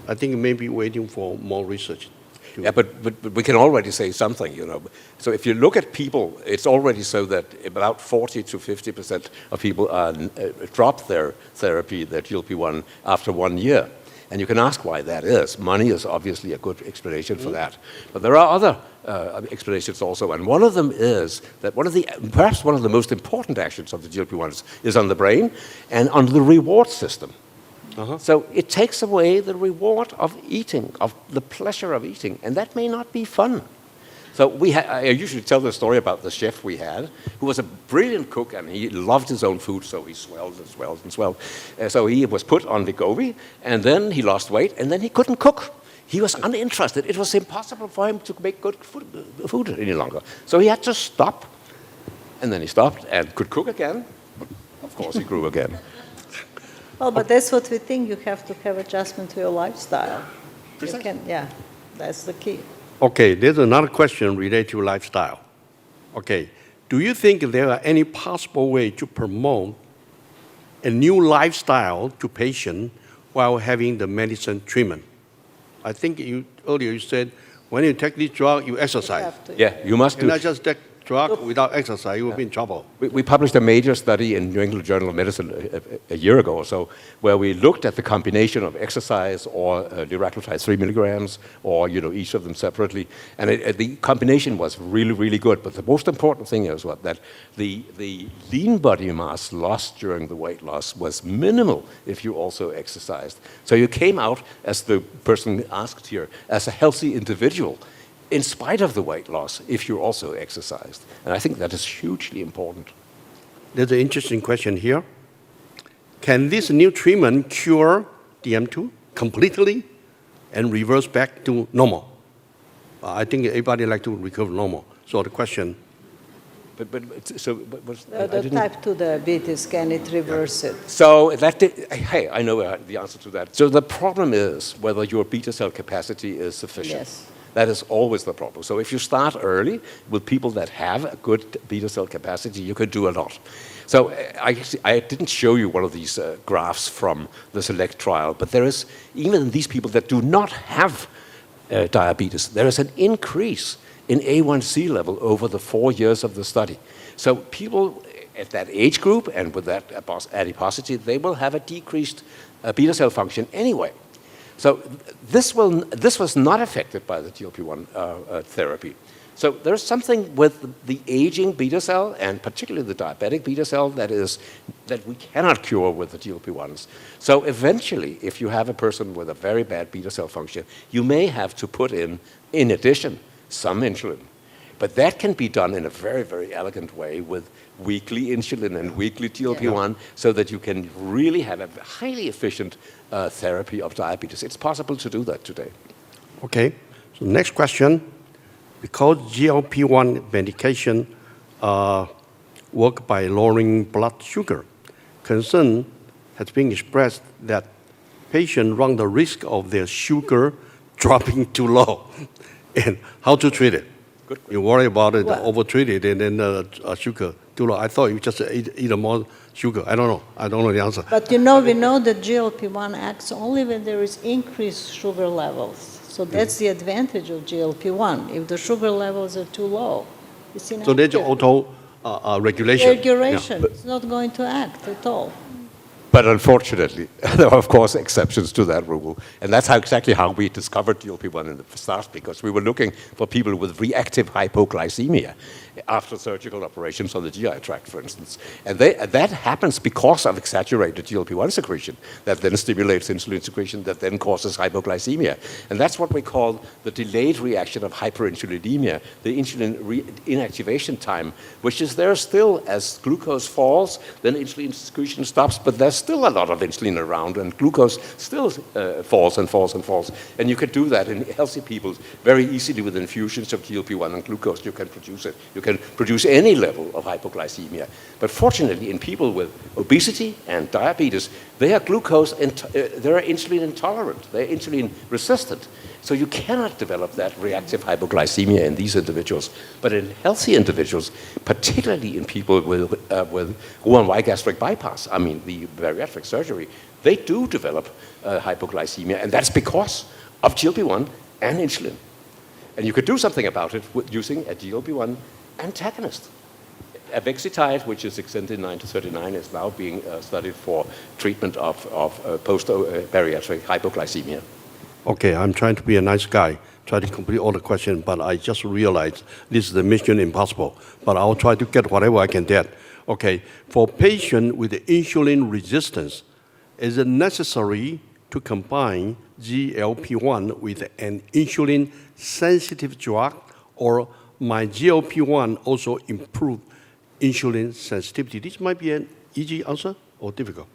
I think maybe waiting for more research. Yeah, but we can already say something, So if you look at people, it's already so that about 40 to 50% of people drop their therapy, their GLP-1, after 1 year. And you can ask why that is. Money is obviously a good explanation for that. But there are other explanations also. And one of them is that perhaps one of the most important actions of the GLP-1s is on the brain and on the reward system. So it takes away the reward of eating, of the pleasure of eating, and that may not be fun. So I usually tell the story about the chef we had, who was a brilliant cook, and he loved his own food, so he swelled and swelled and swelled. So he was put on Wegovy, and then he lost weight, and then he couldn't cook. He was uninterested. It was impossible for him to make good food any longer. So he had to stop. and then he stopped and could cook again. But of course, he grew again. Well, but that's what we think. You have to have adjustment to your lifestyle. Precisely. Yeah, that's the key. Okay, there's another question related to lifestyle. Okay, do you think there are any possible way to promote a new lifestyle to patient while having the medicine treatment? I think earlier you said when you take this drug, you exercise. Yeah, you must do. Not just take drug without exercise, you will be in trouble. We published a major study in New England Journal of Medicine a year ago or so, where we looked at the combination of exercise or liraglutide 3 milligrams, or each of them separately, and the combination was really, really good. But the most important thing is that the lean body mass lost during the weight loss was minimal if you also exercised. So you came out, as the person asked here, as a healthy individual, in spite of the weight loss, if you also exercised. And I think that is hugely important. There's an interesting question here. Can this new treatment cure DM2 completely and reverse back to normal? I think everybody like to recover normal. So the question... The type 2 diabetes, can it reverse it? So I know the answer to that. So the problem is whether your beta cell capacity is sufficient. Yes. That is always the problem. So if you start early with people that have a good beta cell capacity, you can do a lot. So I didn't show you one of these graphs from the SELECT trial, but there is, even in these people that do not have diabetes, there is an increase in A1C level over the 4 years of the study. So people at that age group and with that adiposity, they will have a decreased beta cell function anyway. So this was not affected by the GLP-1 therapy. So there's something with the aging beta cell, and particularly the diabetic beta cell, that we cannot cure with the GLP-1s. So eventually, if you have a person with a very bad beta cell function, you may have to put in addition, some insulin. But that can be done in a very, very elegant way with weekly insulin and weekly GLP-1, so that you can really have a highly efficient therapy of diabetes. It's possible to do that today. Okay, so next question. Because GLP-1 medication work by lowering blood sugar, concern has been expressed that patients run the risk of their sugar dropping too low. And how to treat it? Good. You worry about it, over-treat it, and then sugar too low. I thought you just eat more sugar. I don't know. I don't know the answer. But we know that GLP-1 acts only when there is increased sugar levels. So that's the advantage of GLP-1. If the sugar levels are too low, it's inactive. So there's auto-regulation. Regulation. It's not going to act at all. But unfortunately, there are, of course, exceptions to that rule. And that's exactly how we discovered GLP-1 in the start, because we were looking for people with reactive hypoglycemia after surgical operations on the GI tract, for instance. And that happens because of exaggerated GLP-1 secretion that then stimulates insulin secretion that then causes hypoglycemia. And that's what we call the delayed reaction of hyperinsulinemia, the insulin inactivation time, which is there still as glucose falls, then insulin secretion stops, but there's still a lot of insulin around, and glucose still falls and falls and falls. And you can do that in healthy people very easily with infusions of GLP-1 and glucose. You can produce it. You can produce any level of hypoglycemia. But fortunately, in people with obesity and diabetes, they are they're insulin intolerant. They're insulin resistant. So you cannot develop that reactive hypoglycemia in these individuals. But in healthy individuals, particularly in people with Roux-en-Y gastric bypass, I mean the bariatric surgery, they do develop hypoglycemia, and that's because of GLP-1 and insulin. And you could do something about it using a GLP-1 antagonist. Avexitide, which is Xentin 9-39, is now being studied for treatment of post-bariatric hypoglycemia. Okay, I'm trying to be a nice guy, try to complete all the questions, but I just realized this is the mission impossible. But I'll try to get whatever I can get. Okay, for patients with insulin resistance, is it necessary to combine GLP-1 with an insulin-sensitive drug, or my GLP-1 also improve insulin sensitivity? This might be an easy answer or difficult.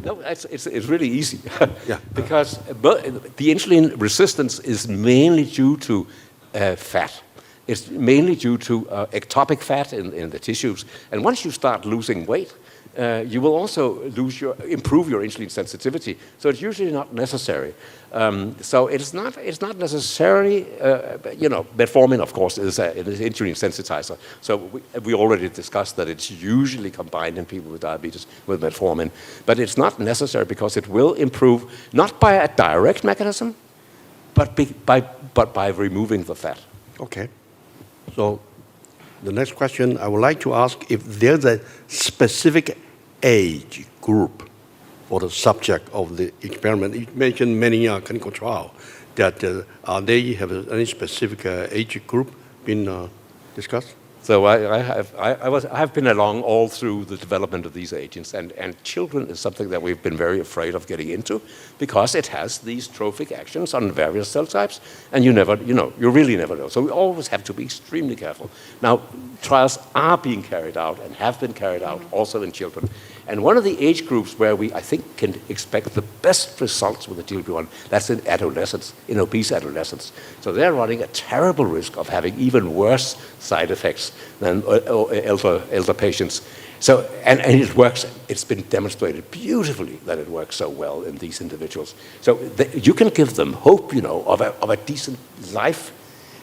No, it's really easy. Yeah. Because the insulin resistance is mainly due to fat. It's mainly due to ectopic fat in the tissues. And once you start losing weight, you will also improve your insulin sensitivity. So it's usually not necessary. So it's not necessarily, metformin, of course, is an insulin sensitizer. So we already discussed that it's usually combined in people with diabetes with metformin. But it's not necessary because it will improve, not by a direct mechanism, but by removing the fat. Okay. So the next question I would like to ask if there's a specific age group for the subject of the experiment. You mentioned many clinical trials. That they have any specific age group been discussed? So I have been along all through the development of these agents, and children is something that we've been very afraid of getting into because it has these trophic actions on various cell types, and you really never know. So we always have to be extremely careful. Now, trials are being carried out and have been carried out also in children. And one of the age groups where I think, can expect the best results with the GLP-1, that's in adolescents, in obese adolescents. So they're running a terrible risk of having even worse side effects than elder patients. So, and it works. It's been demonstrated beautifully that it works so well in these individuals. So you can give them hope, of a decent life,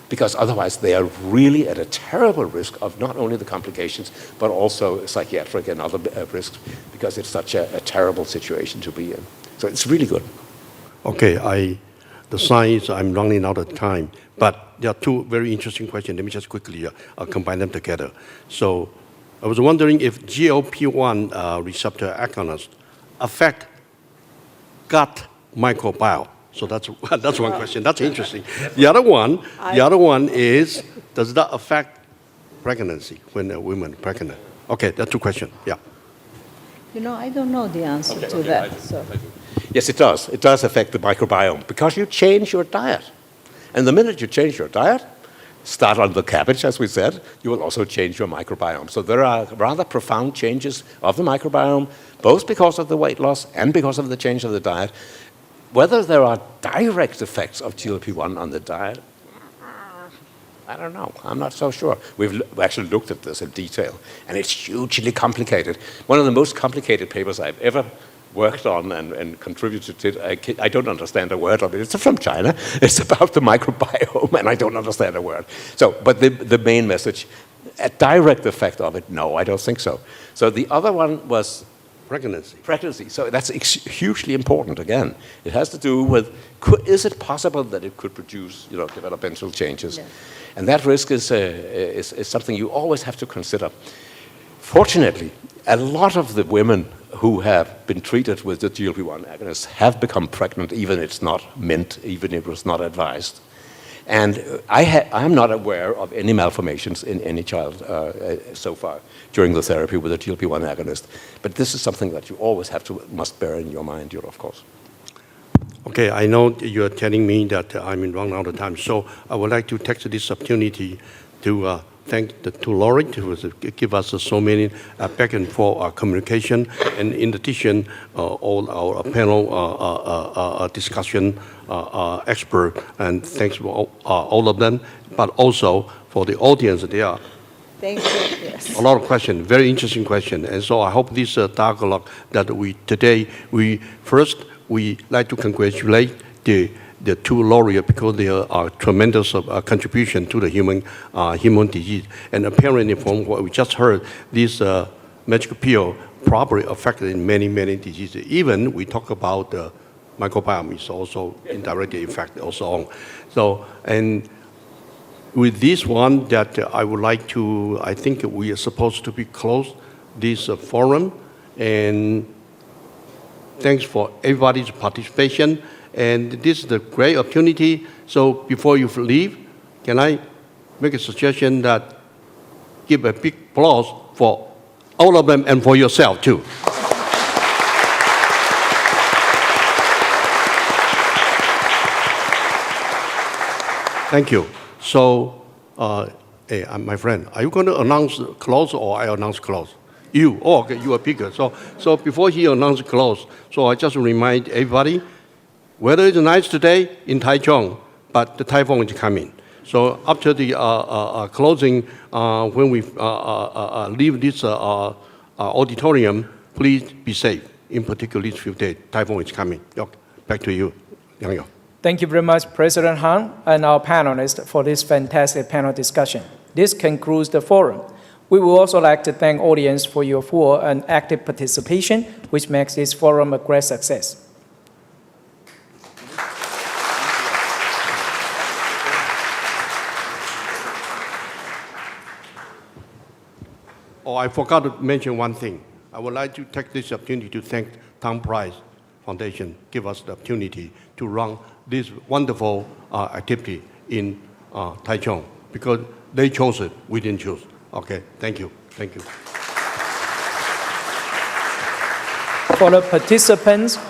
because otherwise they are really at a terrible risk of not only the complications, but also psychiatric and other risks, because it's such a terrible situation to be in. So it's really good. Okay, the science, I'm running out of time, but there are two very interesting questions. Let me just quickly combine them together. So I was wondering if GLP-1 receptor agonists affect gut microbiome. So that's one question. That's interesting. The other one is, does that affect pregnancy when a woman pregnant? Okay, that's two questions. Yeah. I don't know the answer to that. Yes, it does. It does affect the microbiome because you change your diet. And the minute you change your diet, start on the cabbage, as we said, you will also change your microbiome. So there are rather profound changes of the microbiome, both because of the weight loss and because of the change of the diet. Whether there are direct effects of GLP-1 on the diet, I don't know. I'm not so sure. We've actually looked at this in detail, and it's hugely complicated. One of the most complicated papers I've ever worked on and contributed to it, I don't understand a word of it. It's from China. It's about the microbiome, and I don't understand a word. So, but the main message, a direct effect of it, no, I don't think so. So the other one was pregnancy. So that's hugely important again. It has to do with, is it possible that it could produce developmental changes? Yeah. And that risk is something you always have to consider. Fortunately, a lot of the women who have been treated with the GLP-1 agonists have become pregnant, even if it's not meant, even if it was not advised. And I'm not aware of any malformations in any child so far during the therapy with a GLP-1 agonist. But this is something that you always must bear in your mind, of course. Okay, I know you're telling me that I'm running out of time, so I would like to take this opportunity to thank the two laureates who give us so many back and forth communication, and in addition, all our panel discussion expert, and thanks for all of them, but also for the audience. There are Yes. a lot of questions, very interesting questions, and so I hope this dialogue that today we like to congratulate the two laureates because they are tremendous contribution to the human disease. And apparently, from what we just heard, this magic pill probably affected in many diseases. Even we talk about the microbiome is also indirectly affected also on. So, and with this one that I would like to, I think we are supposed to be close this forum, and thanks for everybody's participation. And this is a great opportunity. So before you leave, can I make a suggestion that give a big applause for all of them and for yourself too. Thank you. So, hey, my friend, are you going to announce close or I announce close? You, oh, okay, you are bigger. So before he announces close, so I just remind everybody, weather is nice today in Taichung, but the typhoon is coming. So after the closing, when we leave this auditorium, please be safe. In particular, these few days, typhoon is coming. Okay, back to you, Yang Yo. Thank you very much, President Han and our panelists for this fantastic panel discussion. This concludes the forum. We would also like to thank audience for your full and active participation, which makes this forum a great success. Oh, I forgot to mention one thing. I would like to take this opportunity to thank Tang Prize Foundation, give us the opportunity to run this wonderful activity in Taichung, because they chose it, we didn't choose. Okay, thank you, thank you. For the participants